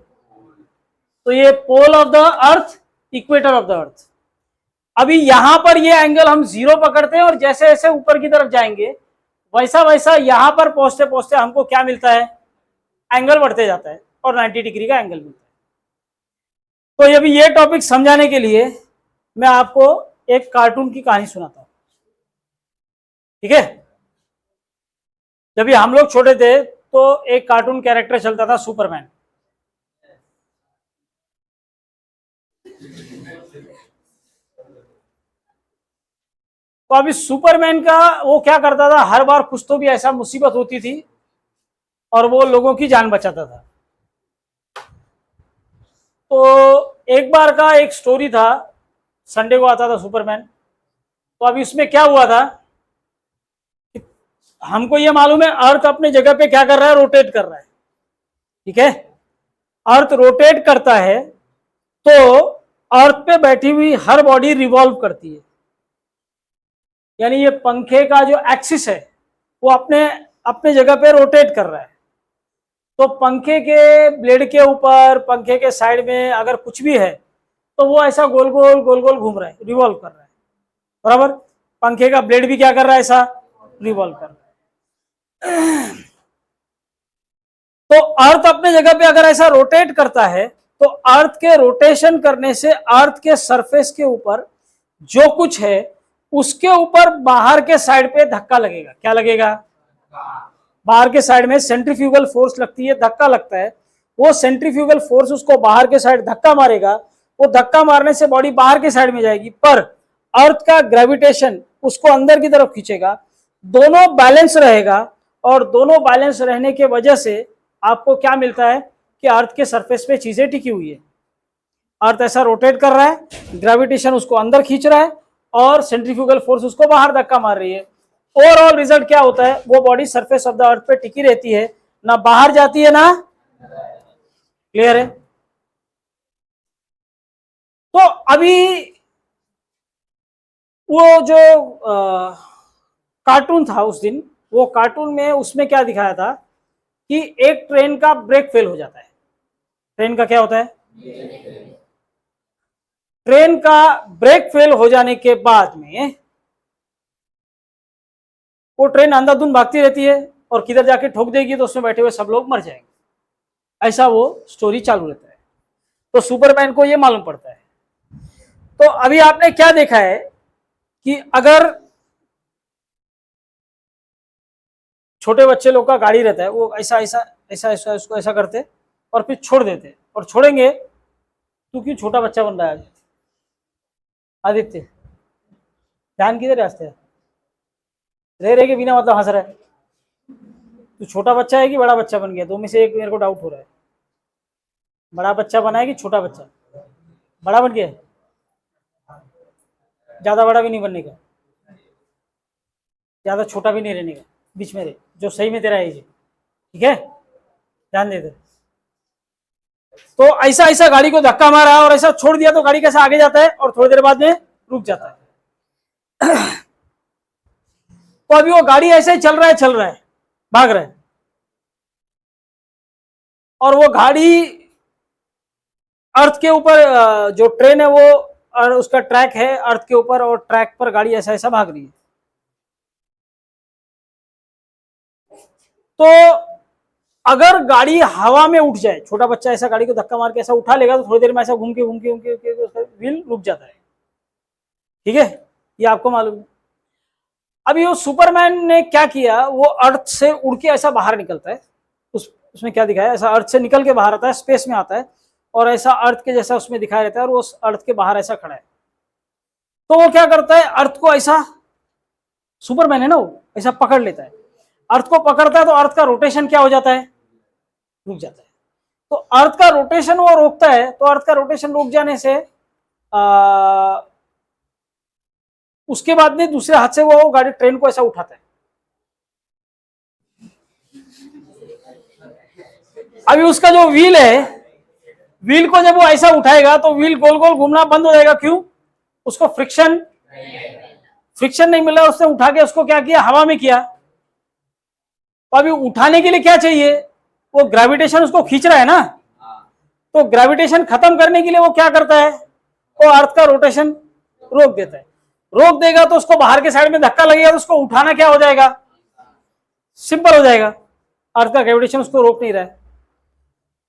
तो ये pole of the earth, equator of the earth. अभी यहां पर ये एंगल हम जीरो पकड़ते हैं और जैसे जैसे ऊपर की तरफ जाएंगे वैसा वैसा यहां पर पहुंचते पहुंचते हमको क्या मिलता है? एंगल बढ़ते जाता है और 90 डिग्री का एंगल मिलता है। तो अभी ये टॉपिक समझाने के लिए मैं आपको एक कार्टून की कहानी सुनाता हूं। ठीक है। जब भी हम लोग छोटे थे तो एक कार्टून कैरेक्टर चलता था, सुपरमैन। तो अभी सुपरमैन का वो क्या करता था, हर बार कुछ तो भी ऐसा मुसीबत होती थी और वो लोगों की जान बचाता था। तो एक बार का एक स्टोरी था, संडे को आता था सुपरमैन। तो अभी उसमें क्या हुआ था, हमको ये मालूम है अर्थ अपने जगह पे क्या कर रहा है, रोटेट कर रहा है, ठीक है। अर्थ रोटेट करता है तो अर्थ पे बैठी हुई हर बॉडी रिवॉल्व करती है, यानी ये पंखे का जो एक्सिस है वो अपने अपने जगह पे रोटेट कर रहा है। तो पंखे के ब्लेड के ऊपर, पंखे के साइड में अगर कुछ भी है तो वो ऐसा गोल गोल गोल गोल घूम रहा है, रिवॉल्व कर रहा है, बराबर। पंखे का ब्लेड भी क्या कर रहा है, ऐसा रिवॉल्व कर रहा है। तो अर्थ अपने जगह पे अगर ऐसा रोटेट करता है तो अर्थ के रोटेशन करने से अर्थ के सरफेस के ऊपर जो कुछ है उसके ऊपर बाहर के साइड पे धक्का लगेगा। क्या लगेगा, बाहर के साइड में सेंट्रीफ्यूगल फोर्स लगती है, धक्का लगता है। वो सेंट्रीफ्यूगल फोर्स उसको बाहर के साइड धक्का मारेगा, वो धक्का मारने से बॉडी बाहर के साइड में जाएगी, पर अर्थ का ग्रेविटेशन उसको अंदर की तरफ खींचेगा। दोनों बैलेंस रहेगा और दोनों बैलेंस रहने के वजह से आपको क्या मिलता है कि अर्थ के सरफेस पे चीजें टिकी हुई है। अर्थ ऐसा रोटेट कर रहा है, ग्रेविटेशन उसको अंदर खींच रहा है और सेंट्रीफ्यूगल फोर्स उसको बाहर धक्का मार रही है। ओवरऑल रिजल्ट क्या होता है, वो बॉडी सरफेस ऑफ द अर्थ पे टिकी रहती है, ना बाहर जाती है ना। क्लियर है। तो अभी वो जो कार्टून था उस दिन, वो कार्टून में उसमें क्या दिखाया था कि एक ट्रेन का ब्रेक फेल हो जाता है। ट्रेन का क्या होता है, ट्रेन का ब्रेक फेल हो जाने के बाद में वो ट्रेन अंधाधुंध भागती रहती है और किधर जाके ठोक देगी तो उसमें बैठे हुए सब लोग मर जाएंगे। ऐसा वो स्टोरी चालू रहता है। तो सुपरमैन को ये मालूम पड़ता है। तो अभी आपने क्या देखा है कि अगर छोटे बच्चे लोग का गाड़ी रहता है, वो ऐसा ऐसा ऐसा ऐसा उसको ऐसा करते और फिर छोड़ देते, और छोड़ेंगे तू क्यों छोटा बच्चा बन रहा है आदित्य, ध्यान किधर है, रह रहे के बिना मतलब हंस रहा है। तू छोटा बच्चा है कि बड़ा बच्चा बन गया, दो में से एक मेरे को डाउट हो रहा है। बड़ा बच्चा बना है कि छोटा बच्चा, बड़ा बन गया, ज्यादा बड़ा भी नहीं बनने का, ज्यादा छोटा भी नहीं रहने का, बीच में रहे, जो सही में तेरा एज है, ठीक है, ध्यान दे दे। तो ऐसा ऐसा गाड़ी को धक्का मारा और ऐसा छोड़ दिया तो गाड़ी कैसा आगे जाता है और थोड़ी देर बाद में रुक जाता है। तो अभी वो गाड़ी ऐसे ही चल रहा है, भाग रहा है, और वो गाड़ी अर्थ के ऊपर, जो ट्रेन है वो और उसका ट्रैक है अर्थ के ऊपर, और ट्रैक पर गाड़ी ऐसा ऐसा भाग रही है। तो अगर गाड़ी हवा में उठ जाए, छोटा बच्चा ऐसा गाड़ी को धक्का मार के ऐसा उठा लेगा तो थोड़ी देर में ऐसा घूम के उसका व्हील रुक जाता है, ठीक है, ये आपको मालूम है। अभी वो सुपरमैन ने क्या किया, वो अर्थ से उड़ के ऐसा बाहर निकलता है। उसमें क्या दिखाया, ऐसा अर्थ से निकल के बाहर आता है, स्पेस में आता है और ऐसा अर्थ के जैसा उसमें दिखाया रहता है, और वो अर्थ के बाहर ऐसा खड़ा है। तो वो क्या करता है, अर्थ को ऐसा, सुपरमैन है ना, वो ऐसा पकड़ लेता है। अर्थ को पकड़ता है तो अर्थ का रोटेशन क्या हो जाता है, रुक जाता है। तो अर्थ का रोटेशन वो रोकता है, तो अर्थ का रोटेशन रुक जाने से उसके बाद में दूसरे हाथ से वो गाड़ी ट्रेन को ऐसा उठाता है। अभी उसका जो व्हील है, व्हील को जब वो ऐसा उठाएगा तो व्हील गोल गोल घूमना बंद हो जाएगा। क्यों, उसको फ्रिक्शन नहीं मिला, उसने उठा के उसको क्या किया, हवा में किया। तो अभी उठाने के लिए क्या चाहिए, वो ग्रेविटेशन उसको खींच रहा है ना, तो ग्रेविटेशन खत्म करने के लिए वो क्या करता है, वो अर्थ का रोटेशन रोक देता है। रोक देगा तो उसको बाहर के साइड में धक्का लगेगा, तो उसको उठाना क्या हो जाएगा, सिंपल हो जाएगा। अर्थ का ग्रेविटेशन उसको रोक नहीं रहा है,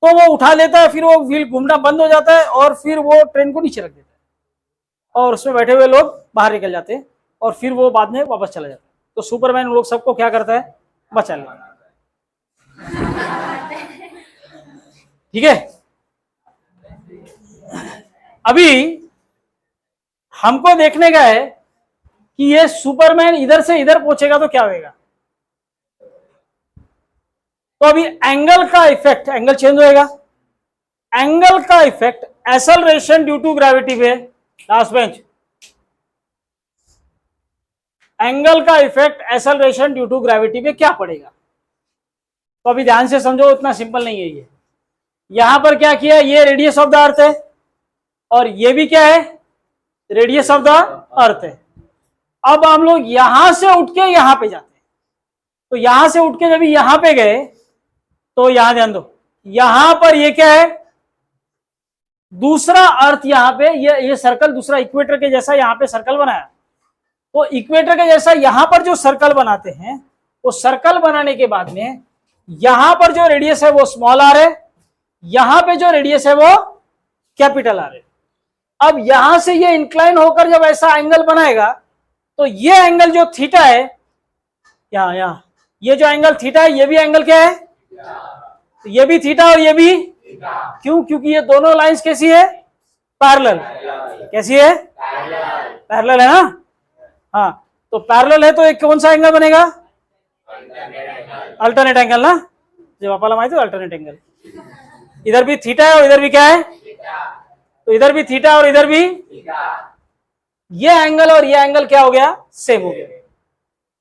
तो वो उठा लेता है, फिर वो व्हील घूमना बंद हो जाता है और फिर वो ट्रेन को नीचे रख देता है और उसमें बैठे हुए लोग बाहर निकल जाते हैं और फिर वो बाद में वापस चला जाता है। तो सुपरमैन उन लोग सबको क्या करता है, बचा लेता है, ठीक है। अभी हमको देखने का है कि ये सुपरमैन इधर से इधर पहुंचेगा तो क्या होगा। तो अभी एंगल का इफेक्ट, एंगल चेंज होएगा, एंगल का effect acceleration due to gravity पे, लास्ट बेंच, एंगल का effect acceleration due to gravity पे क्या पड़ेगा। तो अभी ध्यान से समझो, उतना सिंपल नहीं है ये। यहां पर क्या किया, ये रेडियस ऑफ द अर्थ है और ये भी क्या है, रेडियस ऑफ द अर्थ है। अब हम लोग यहां से उठ के यहां पे जाते हैं, तो यहां से उठ के जब यहां पे गए तो यहां ध्यान दो, यहां पर ये क्या है, दूसरा अर्थ, यहां पे ये सर्कल दूसरा इक्वेटर के जैसा यहां पे सर्कल बनाया। तो इक्वेटर के जैसा यहां पर जो सर्कल बनाते हैं, वो सर्कल बनाने के बाद में यहां पर जो रेडियस है वो स्मॉल आर है, यहां पे जो रेडियस है वो कैपिटल आर है। अब यहां से ये इंक्लाइन होकर जब ऐसा एंगल बनाएगा तो ये एंगल जो थीटा है, यहां ये जो एंगल थीटा है, ये भी एंगल क्या है, तो ये भी थीटा और ये भी, क्यों, क्योंकि ये दोनों लाइंस कैसी है, पैरेलल, कैसी है, पैरेलल है ना। हाँ, तो पैरेलल है तो एक कौन सा एंगल बनेगा, अल्टरनेट एंगल ना, जब आपला माहिती है अल्टरनेट एंगल। इधर भी थीटा है और इधर भी क्या है, तो इधर भी थीटा और इधर भी, ये एंगल और ये एंगल क्या हो गया, सेम हो गया।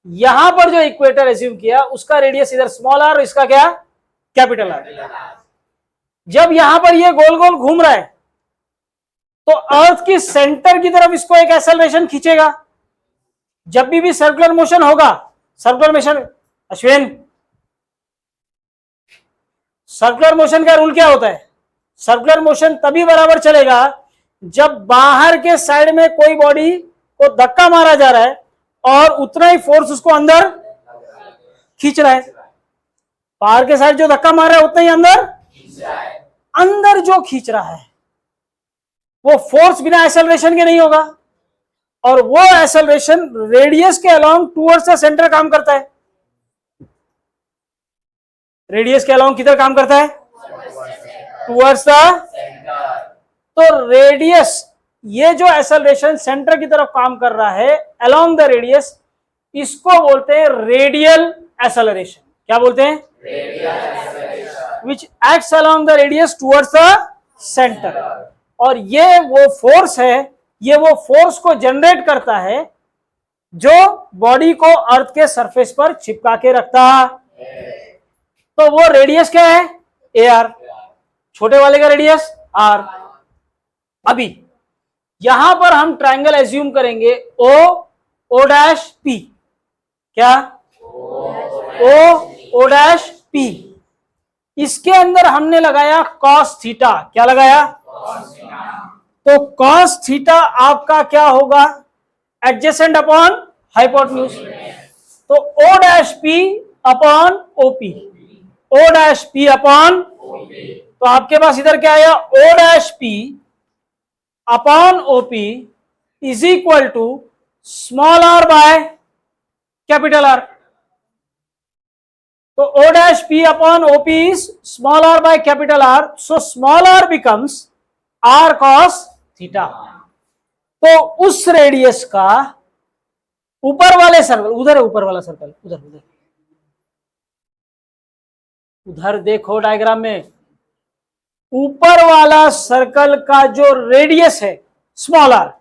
यहां पर जो इक्वेटर एज्यूम किया उसका रेडियस इधर स्मॉल आर और इसका क्या, कैपिटल आर। जब यहां पर ये गोल गोल घूम रहा है तो अर्थ की सेंटर की तरफ इसको एक एक्सेलरेशन खींचेगा। जब भी सर्कुलर मोशन होगा, circular motion, Ashwin, circular motion का रूल क्या होता है, सर्कुलर मोशन तभी बराबर चलेगा जब बाहर के साइड में कोई बॉडी को धक्का मारा जा रहा है और उतना ही फोर्स उसको अंदर खींच रहा है। बाहर के साइड जो धक्का मार रहा है उतना ही अंदर जो खींच रहा है वो फोर्स बिना एक्सेलरेशन के नहीं होगा, और वो एक्सेलरेशन रेडियस के अलोंग टुवर्ड्स द सेंटर काम करता है। रेडियस के अलोंग किधर काम करता है, टुवर्ड्स द, तो रेडियस, ये जो एक्सेलरेशन सेंटर की तरफ काम कर रहा है अलोंग द रेडियस, इसको बोलते हैं रेडियल एक्सेलरेशन। क्या बोलते हैं, which acts along the radius towards the centre. और ये वो फोर्स है, ये वो फोर्स को जनरेट करता है जो बॉडी को अर्थ के सरफेस पर चिपका के रखता है। तो वो रेडियस क्या है, ए आर, छोटे वाले का रेडियस आर। अभी यहां पर हम ट्रायंगल एज्यूम करेंगे ओ, ओ डैश पी, क्या, ओ डैश पी। इसके अंदर हमने लगाया कॉस थीटा, क्या लगाया, तो कॉस थीटा आपका क्या होगा, एडजेसेंट अपॉन हाइपोटेन्यूज। तो O dash P upon OP, O dash P upon, तो आपके पास इधर क्या आया, O dash P upon OP is equal to small R by capital R. तो O dash P upon OP is small R by capital R, so small R becomes R cos theta. तो उस radius का ऊपर वाले circle, उधर है ऊपर वाला सर्कल, उधर उधर उधर देखो डायग्राम में, ऊपर वाला सर्कल का जो रेडियस है स्मॉल आर,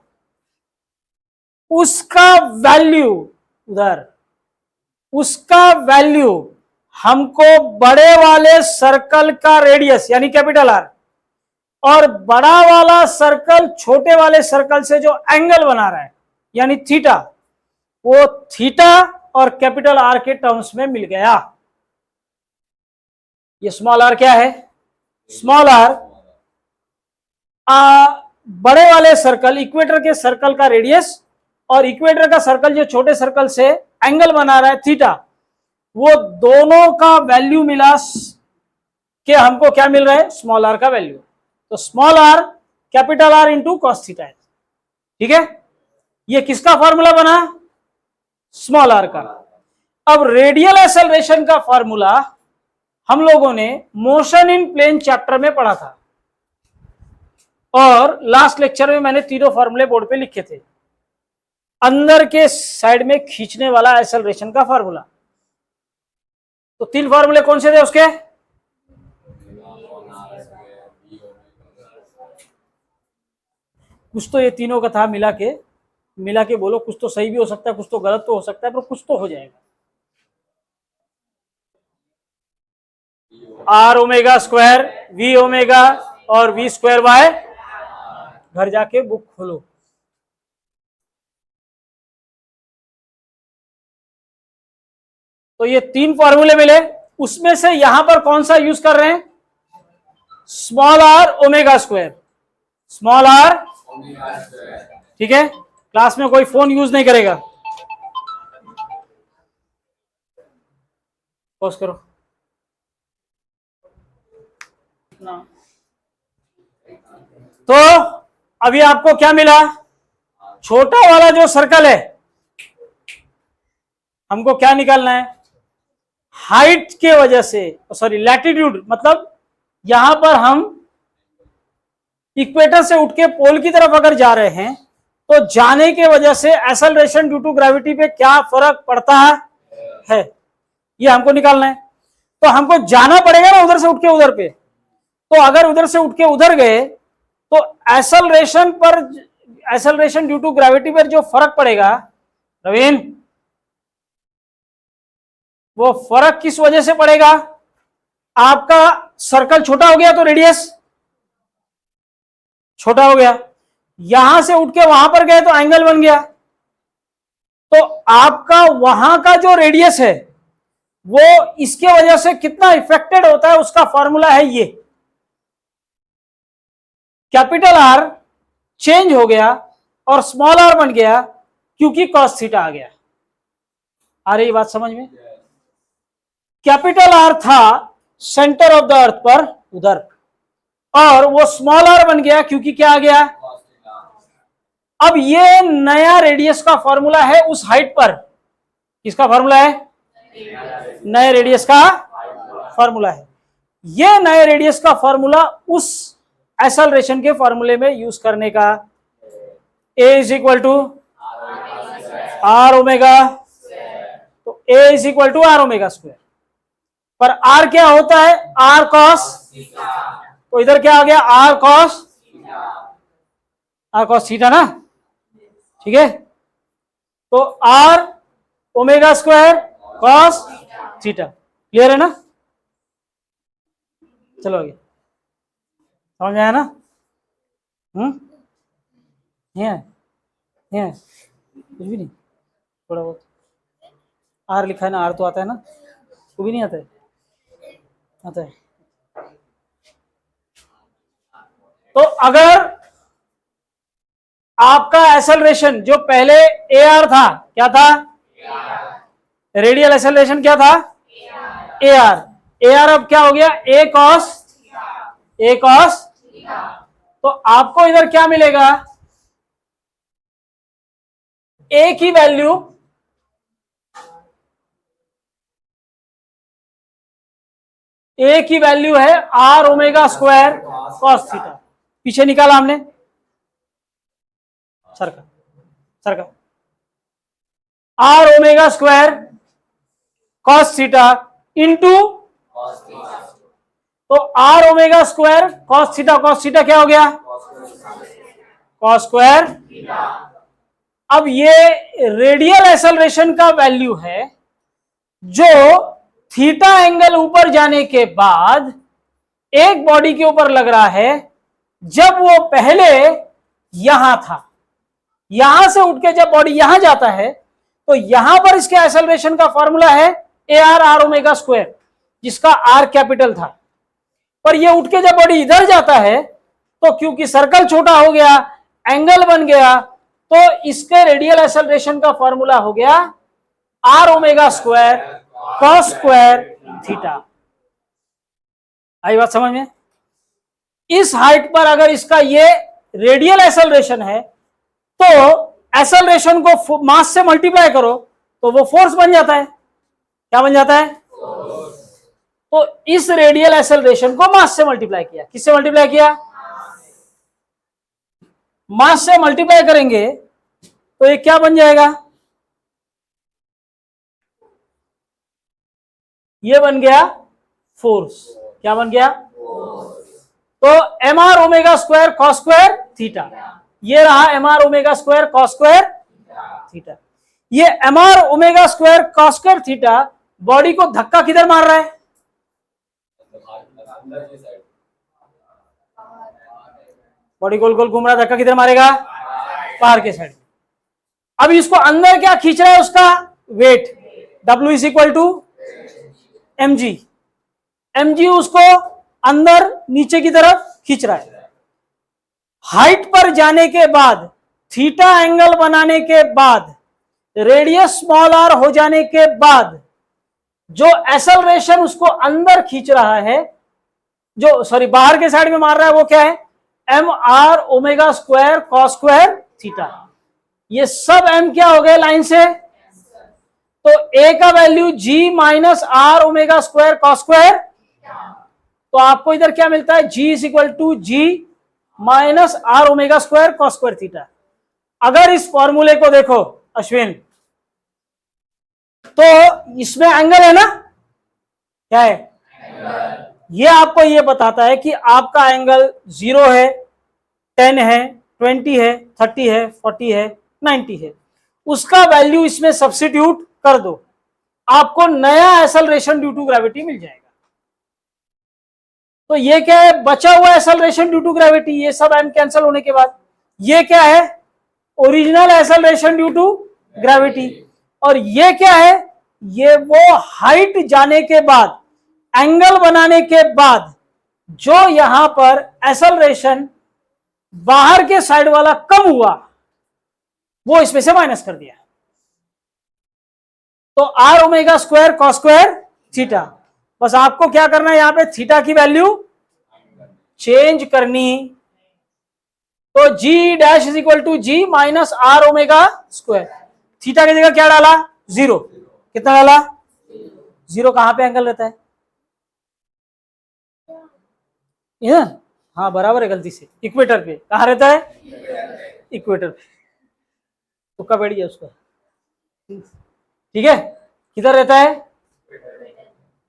उसका वैल्यू, उधर उसका वैल्यू हमको बड़े वाले सर्कल का रेडियस यानी कैपिटल आर, और बड़ा वाला सर्कल छोटे वाले सर्कल से जो एंगल बना रहा है यानी थीटा, वो थीटा और कैपिटल आर के टर्म्स में मिल गया। ये स्मॉल आर क्या है, स्मॉल आर बड़े वाले सर्कल, इक्वेटर के सर्कल का रेडियस, और इक्वेटर का सर्कल जो छोटे सर्कल से एंगल बना रहा है थीटा, वो दोनों का वैल्यू मिला कि हमको क्या मिल रहा है, स्मॉल आर का वैल्यू। तो small are capital R into cos theta है, ठीक है। ये किसका फॉर्मूला बना, स्मॉल आर का। अब रेडियल एक्सेलरेशन का फॉर्मूला हम लोगों ने मोशन इन प्लेन चैप्टर में पढ़ा था, और लास्ट लेक्चर में मैंने तीनों फॉर्मूले बोर्ड पे लिखे थे। अंदर के साइड में खींचने वाला एक्सेलरेशन का फार्मूला। तो 3 फार्मूले कौन से थे उसके? कुछ तो ये तीनों का था, मिला के बोलो। कुछ तो सही भी हो सकता है, कुछ तो गलत तो हो सकता है, पर कुछ तो हो जाएगा। R omega square V omega और वी स्क्वायर बाय, घर जाके बुक खोलो। तो ये 3 फॉर्मूले मिले, उसमें से यहां पर कौन सा यूज कर रहे हैं? Small R omega square, small R, ठीक है। क्लास में कोई फोन यूज नहीं करेगा। पॉज करो ना। तो अभी आपको क्या मिला? छोटा वाला जो सर्कल है, हमको क्या निकालना है? हाइट के वजह से, सॉरी लैटिट्यूड, मतलब यहां पर हम इक्वेटर से उठ के पोल की तरफ अगर जा रहे हैं तो जाने के वजह से एक्सेलरेशन ड्यू टू ग्रेविटी पे क्या फर्क पड़ता है, ये हमको निकालना है। तो हमको जाना पड़ेगा ना उधर से उठ के उधर पे। तो अगर उधर से उठ के उधर गए तो एक्सेलरेशन ड्यू टू ग्रेविटी पर जो फर्क पड़ेगा रवीन, वो फर्क किस वजह से पड़ेगा? आपका सर्कल छोटा हो गया तो रेडियस छोटा हो गया, यहां से उठ के वहां पर गए तो एंगल बन गया। तो आपका वहां का जो रेडियस है वो इसके वजह से कितना इफेक्टेड होता है, उसका फॉर्मूला है ये। कैपिटल आर चेंज हो गया और स्मॉल आर बन गया क्योंकि कॉस थीटा आ गया। आ रही बात समझ में? कैपिटल आर था सेंटर ऑफ द अर्थ पर उधर, और वो स्मॉल आर बन गया क्योंकि क्या आ गया? अब ये नया रेडियस का फॉर्मूला है उस हाइट पर। किसका फॉर्मूला है? नए रेडियस का फॉर्मूला है। ये नए रेडियस का फॉर्मूला उस एक्सेलरेशन के फॉर्मूले में यूज करने का। A is equal to R omega, तो A is equal to R omega square. पर आर क्या होता है? आर कॉस, तो इधर क्या आ गया? आर कॉस थीटा ना, ठीक है। तो R omega square cos theta, clear है ना? चलो आगे, समझ में आया ना? ये कुछ भी नहीं, थोड़ा बहुत आर लिखा है ना, आर तो आता है ना, वो भी नहीं आता है? आता है। तो अगर आपका एक्सेलरेशन जो पहले ए आर था, क्या था? रेडियल एक्सेलरेशन क्या था? A R. ए आर अब क्या हो गया? A cos. तो आपको इधर क्या मिलेगा? ए की वैल्यू है R omega square cos theta. पीछे निकाला हमने, सरका R omega square cos theta into, तो R omega square cos theta क्या हो गया? Cos square. अब ये रेडियल एक्सेलरेशन का वैल्यू है जो थीटा एंगल ऊपर जाने के बाद एक बॉडी के ऊपर लग रहा है, जब वो पहले यहां था, यहां से उठ के जब बॉडी यहां जाता है तो यहां पर इसके एक्सेलरेशन का फॉर्मूला है ए आर ओमेगा स्क्वायर, जिसका आर कैपिटल था। पर ये उठ के जब बॉडी इधर जाता है तो क्योंकि सर्कल छोटा हो गया, एंगल बन गया, तो इसके रेडियल एक्सेलरेशन का फॉर्मूला हो गया R omega square cos square theta. आई बात समझ में? इस हाइट पर अगर इसका ये रेडियल एक्सेलरेशन है तो एक्सेलरेशन को मास से मल्टीप्लाई करो तो वो फोर्स बन जाता है। क्या बन जाता है? तो इस रेडियल एक्सेलरेशन को मास से मल्टीप्लाई किया। किससे मल्टीप्लाई किया? मास से मल्टीप्लाई करेंगे तो ये क्या बन जाएगा, ये बन गया फोर्स। क्या बन गया, तो M R omega square cos square theta, ये रहा M R omega square cos square theta. ये M R omega square cos square theta body को धक्का किधर मार रहा है, बॉडी गोल गोल घूम रहा है, धक्का किधर मारेगा, बाहर के साइड। अब इसको अंदर क्या खींच रहा है, उसका weight, W is equal to mg, mg उसको अंदर नीचे की तरफ खींच रहा है। हाइट पर जाने के बाद, थीटा एंगल बनाने के बाद, रेडियस स्मॉल r हो जाने के बाद जो एक्सेलरेशन उसको अंदर खींच रहा है, जो सॉरी बाहर के साइड में मार रहा है, वो क्या है, M R omega square cos square theta. ये सब m क्या हो गए लाइन से, तो a का value g minus R omega square cos square, तो आपको इधर क्या मिलता है, g is equal to G minus R omega square cos square theta. अगर इस फॉर्मूले को देखो अश्विन, तो इसमें एंगल है ना, क्या है, ये आपको ये बताता है कि आपका एंगल 0 है, 10 है, 20 है, 30 है, 40 है, 90 है, उसका वैल्यू इसमें सब्स्टिट्यूट कर दो, आपको नया एक्सेलरेशन ड्यू टू ग्रेविटी मिल जाएगा। तो ये क्या है, बचा हुआ एक्सेलरेशन ड्यू टू ग्रेविटी, ये सब एम कैंसिल होने के बाद ये क्या है, original acceleration due to gravity. और ये क्या है, ये वो हाइट जाने के बाद, एंगल बनाने के बाद जो यहां पर एक्सेलरेशन बाहर के साइड वाला कम हुआ, वो इसमें से माइनस कर दिया। तो R omega square cos square theta, बस आपको क्या करना है, यहां पे थीटा की वैल्यू चेंज करनी, तो G dash is equal to G minus R omega square, theta की जगह क्या डाला, 0, कितना डाला, 0, कहां पे एंगल रहता है, इधर, हाँ बराबर है, गलती से इक्वेटर पे, कहां रहता है, इक्वेटर पे, तुक्का बैठ गया उसका, ठीक है, किधर रहता है,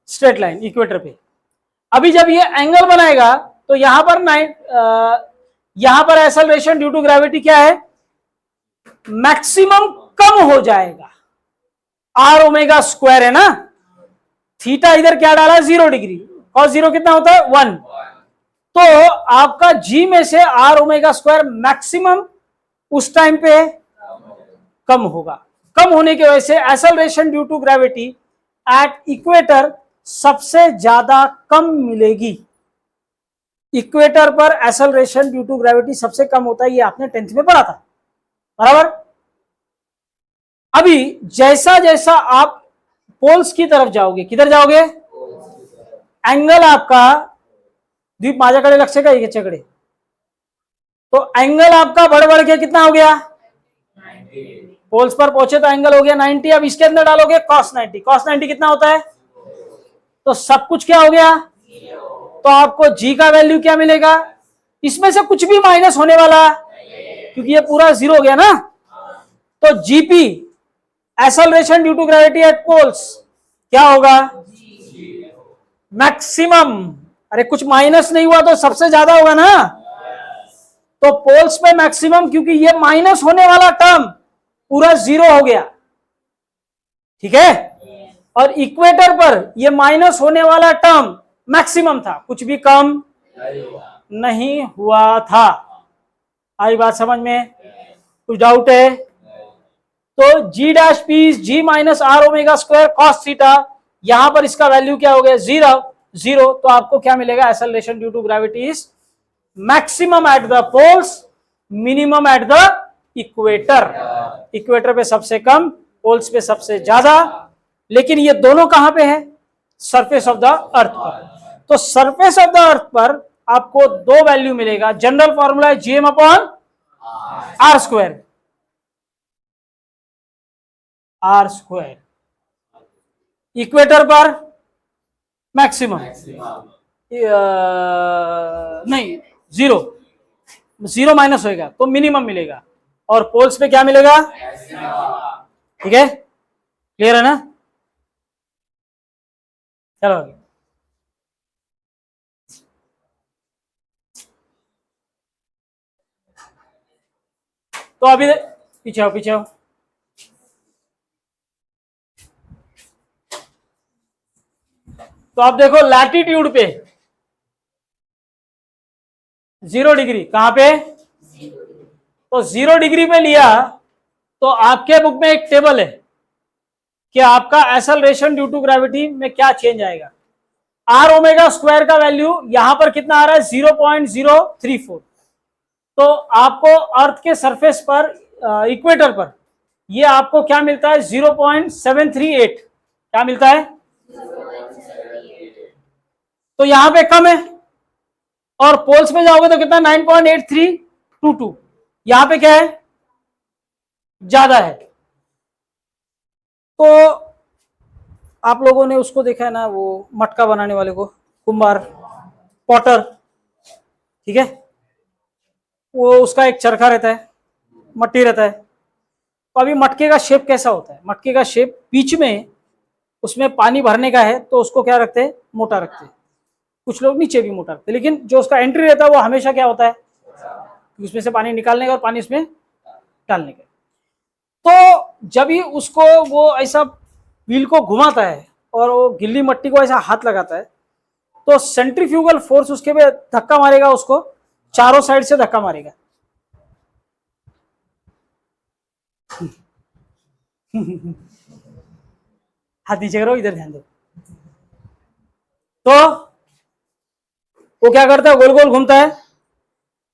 स्ट्रेट लाइन इक्वेटर पे। अभी जब ये एंगल बनाएगा तो यहां पर यहां पर एक्सेलरेशन ड्यू टू ग्रेविटी क्या है, मैक्सिमम कम हो जाएगा, आर ओमेगा स्क्वायर है ना, थीटा इधर क्या डाला, 0 डिग्री, कॉस 0 कितना होता है, 1, तो आपका जी में से आर ओमेगा स्क्वायर मैक्सिमम उस टाइम पे कम होगा। कम होने की वजह से acceleration due to gravity at equator सबसे ज्यादा कम मिलेगी। इक्वेटर पर एक्सेलरेशन ड्यू टू ग्रेविटी सबसे कम होता है, ये आपने 10th में पढ़ा था, बराबर। अभी जैसा जैसा आप पोल्स की तरफ जाओगे, किधर जाओगे, एंगल आपका द्वीप माझ्याकडे लक्ष का याच्याकडे, तो एंगल आपका बढ़ बढ़ के कितना हो गया, पोल्स पर पहुंचे तो एंगल हो गया 90। अब इसके अंदर डालोगे cos 90, cos 90 कितना होता है, तो सब कुछ क्या हो गया, तो आपको g का वैल्यू क्या मिलेगा, इसमें से कुछ भी माइनस होने वाला क्योंकि ये पूरा 0 हो गया ना, तो G P acceleration due to gravity at poles क्या होगा, मैक्सिमम, अरे कुछ माइनस नहीं हुआ तो सबसे ज्यादा होगा ना, तो पोल्स पे मैक्सिमम, क्योंकि ये माइनस होने वाला टर्म पूरा 0 हो गया, ठीक है, और इक्वेटर पर ये माइनस होने वाला टर्म मैक्सिमम था, कुछ भी कम नहीं हुआ था। आई बात समझ में, कुछ डाउट है, तो G dash P G minus R omega square cos theta, यहां पर इसका वैल्यू क्या हो गया, 0, तो आपको क्या मिलेगा, acceleration due to gravity is maximum at the poles, minimum at the equator, equator पे सबसे कम, पोल्स पे सबसे ज्यादा, लेकिन ये दोनों कहां पे है, सरफेस ऑफ द अर्थ पर। तो सरफेस ऑफ द अर्थ पर आपको 2 वैल्यू मिलेगा, जनरल फॉर्मूला है G M upon R square, R square, equator पर मैक्सिमम नहीं 0 माइनस होएगा तो मिनिमम मिलेगा, और पोल्स पे क्या मिलेगा? ठीक है, क्लियर है ना? चलो आगे। तो अभी पीछे आओ, पीछे आओ। तो आप देखो लैटिट्यूड पे 0 डिग्री, कहां पे? तो 0 डिग्री पे लिया तो आपके बुक में एक टेबल है कि आपका एक्सेलरेशन ड्यू टू ग्रेविटी में क्या चेंज आएगा। आर ओमेगा स्क्वायर का वैल्यू यहां पर कितना आ रहा है? 0.034। तो आपको अर्थ के सरफेस पर, इक्वेटर पर, ये आपको क्या मिलता है? 0.738। क्या मिलता है? तो यहां पे कम है, और पोल्स पे जाओगे तो कितना? 9.8322। यहां पे क्या है? ज्यादा है। तो आप लोगों ने उसको देखा है ना, वो मटका बनाने वाले को, कुंभार, पॉटर, ठीक है, वो उसका एक चरखा रहता है, मट्टी रहता है। तो अभी मटके का शेप कैसा होता है? मटके का शेप बीच में उसमें पानी भरने का है, तो उसको क्या रखते हैं? मोटा रखते हैं। कुछ लोग नीचे भी मोटा रखते हैं, लेकिन जो उसका एंट्री रहता है वो हमेशा क्या होता है? उसमें से पानी निकालने का और पानी उसमें डालने का। तो जब ही उसको वो ऐसा व्हील को घुमाता है और वो गिल्ली मट्टी को ऐसा हाथ लगाता है, तो सेंट्रीफ्यूगल फोर्स उसके पे धक्का मारेगा, उसको चारों साइड से धक्का मारेगा। हाथ नीचे करो, इधर ध्यान दो। तो वो क्या करता है? गोल गोल घूमता है।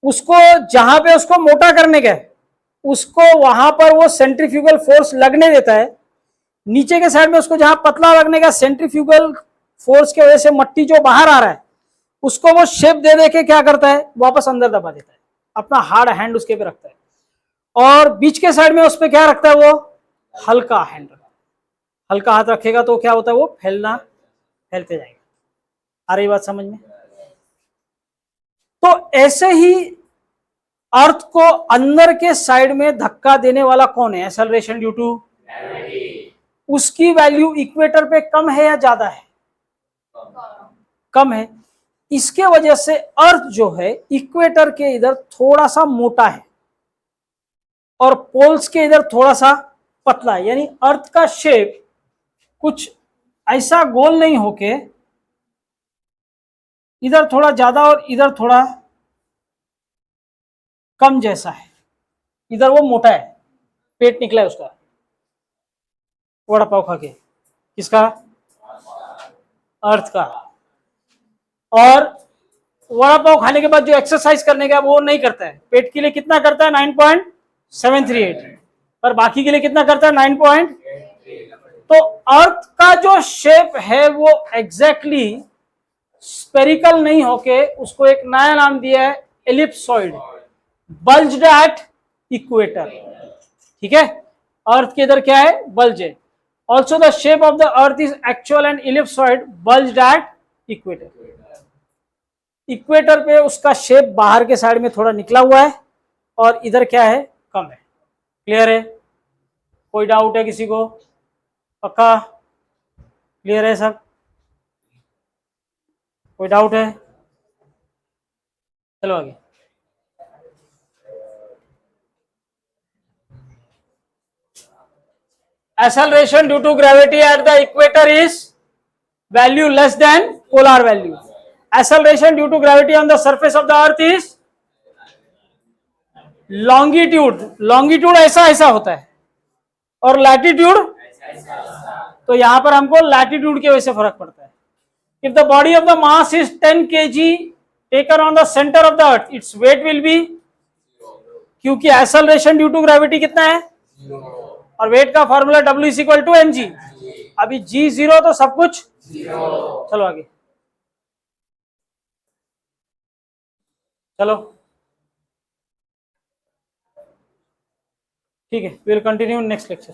उसको जहां पे उसको मोटा करने का है, उसको वहां पर वो सेंट्रीफ्यूगल फोर्स लगने देता है। नीचे के साइड में उसको जहां पतला लगने का, सेंट्रीफ्यूगल फोर्स की वजह से मट्टी जो बाहर आ रहा है उसको वो शेप दे दे के क्या करता है? वापस अंदर दबा देता है, अपना हार्ड हैंड उसके पे रखता है। और बीच के साइड में उस पे क्या रखता है? वो हल्का हैंड रखता है। हल्का हाथ रखेगा तो क्या होता है? वो फैलते जाएगा। आ रही बात समझ में? तो ऐसे ही अर्थ को अंदर के साइड में धक्का देने वाला कौन है? Acceleration due to gravity. उसकी वैल्यू इक्वेटर पे कम है या ज्यादा है? कम है। इसके वजह से अर्थ जो है इक्वेटर के इधर थोड़ा सा मोटा है और पोल्स के इधर थोड़ा सा पतला है। यानी अर्थ का शेप कुछ ऐसा गोल नहीं होके इधर थोड़ा ज्यादा और इधर थोड़ा कम जैसा है। इधर वो मोटा है, पेट निकला है उसका वड़ा पाव खा के। किसका? अर्थ का। और वड़ा पाव खाने के बाद जो एक्सरसाइज करने का वो नहीं करता है। पेट के लिए कितना करता है? 9.738। पर बाकी के लिए कितना करता है? 9. तो अर्थ का जो शेप है वो एग्जैक्टली स्पेरिकल नहीं होके उसको एक नया नाम दिया है, एलिप्सॉइड, बल्ज्ड एट इक्वेटर। ठीक है, अर्थ के इधर क्या है? बल्ज है। Also the shape of the earth is actual and ellipsoid bulged at equator. Equator पे उसका शेप बाहर के साइड में थोड़ा निकला हुआ है और इधर क्या है? कम है। क्लियर है? कोई डाउट है किसी को? पक्का क्लियर है सब? कोई डाउट है? चलो आगे। Acceleration due to gravity at the equator is value less than polar value. Acceleration due to gravity on the surface of the earth is longitude. Longitude ऐसा होता है और latitude, तो यहां पर हमको latitude की वजह से फर्क पड़ता है। If the body of the mass is 10 kg taken on the center of the earth, its weight will be, क्योंकि acceleration due to gravity कितना है? और वेट का formula W is equal to mg। अभी g 0 तो सब कुछ 0। चलो आगे, चलो ठीक है, विल कंटिन्यू नेक्स्ट लेक्चर।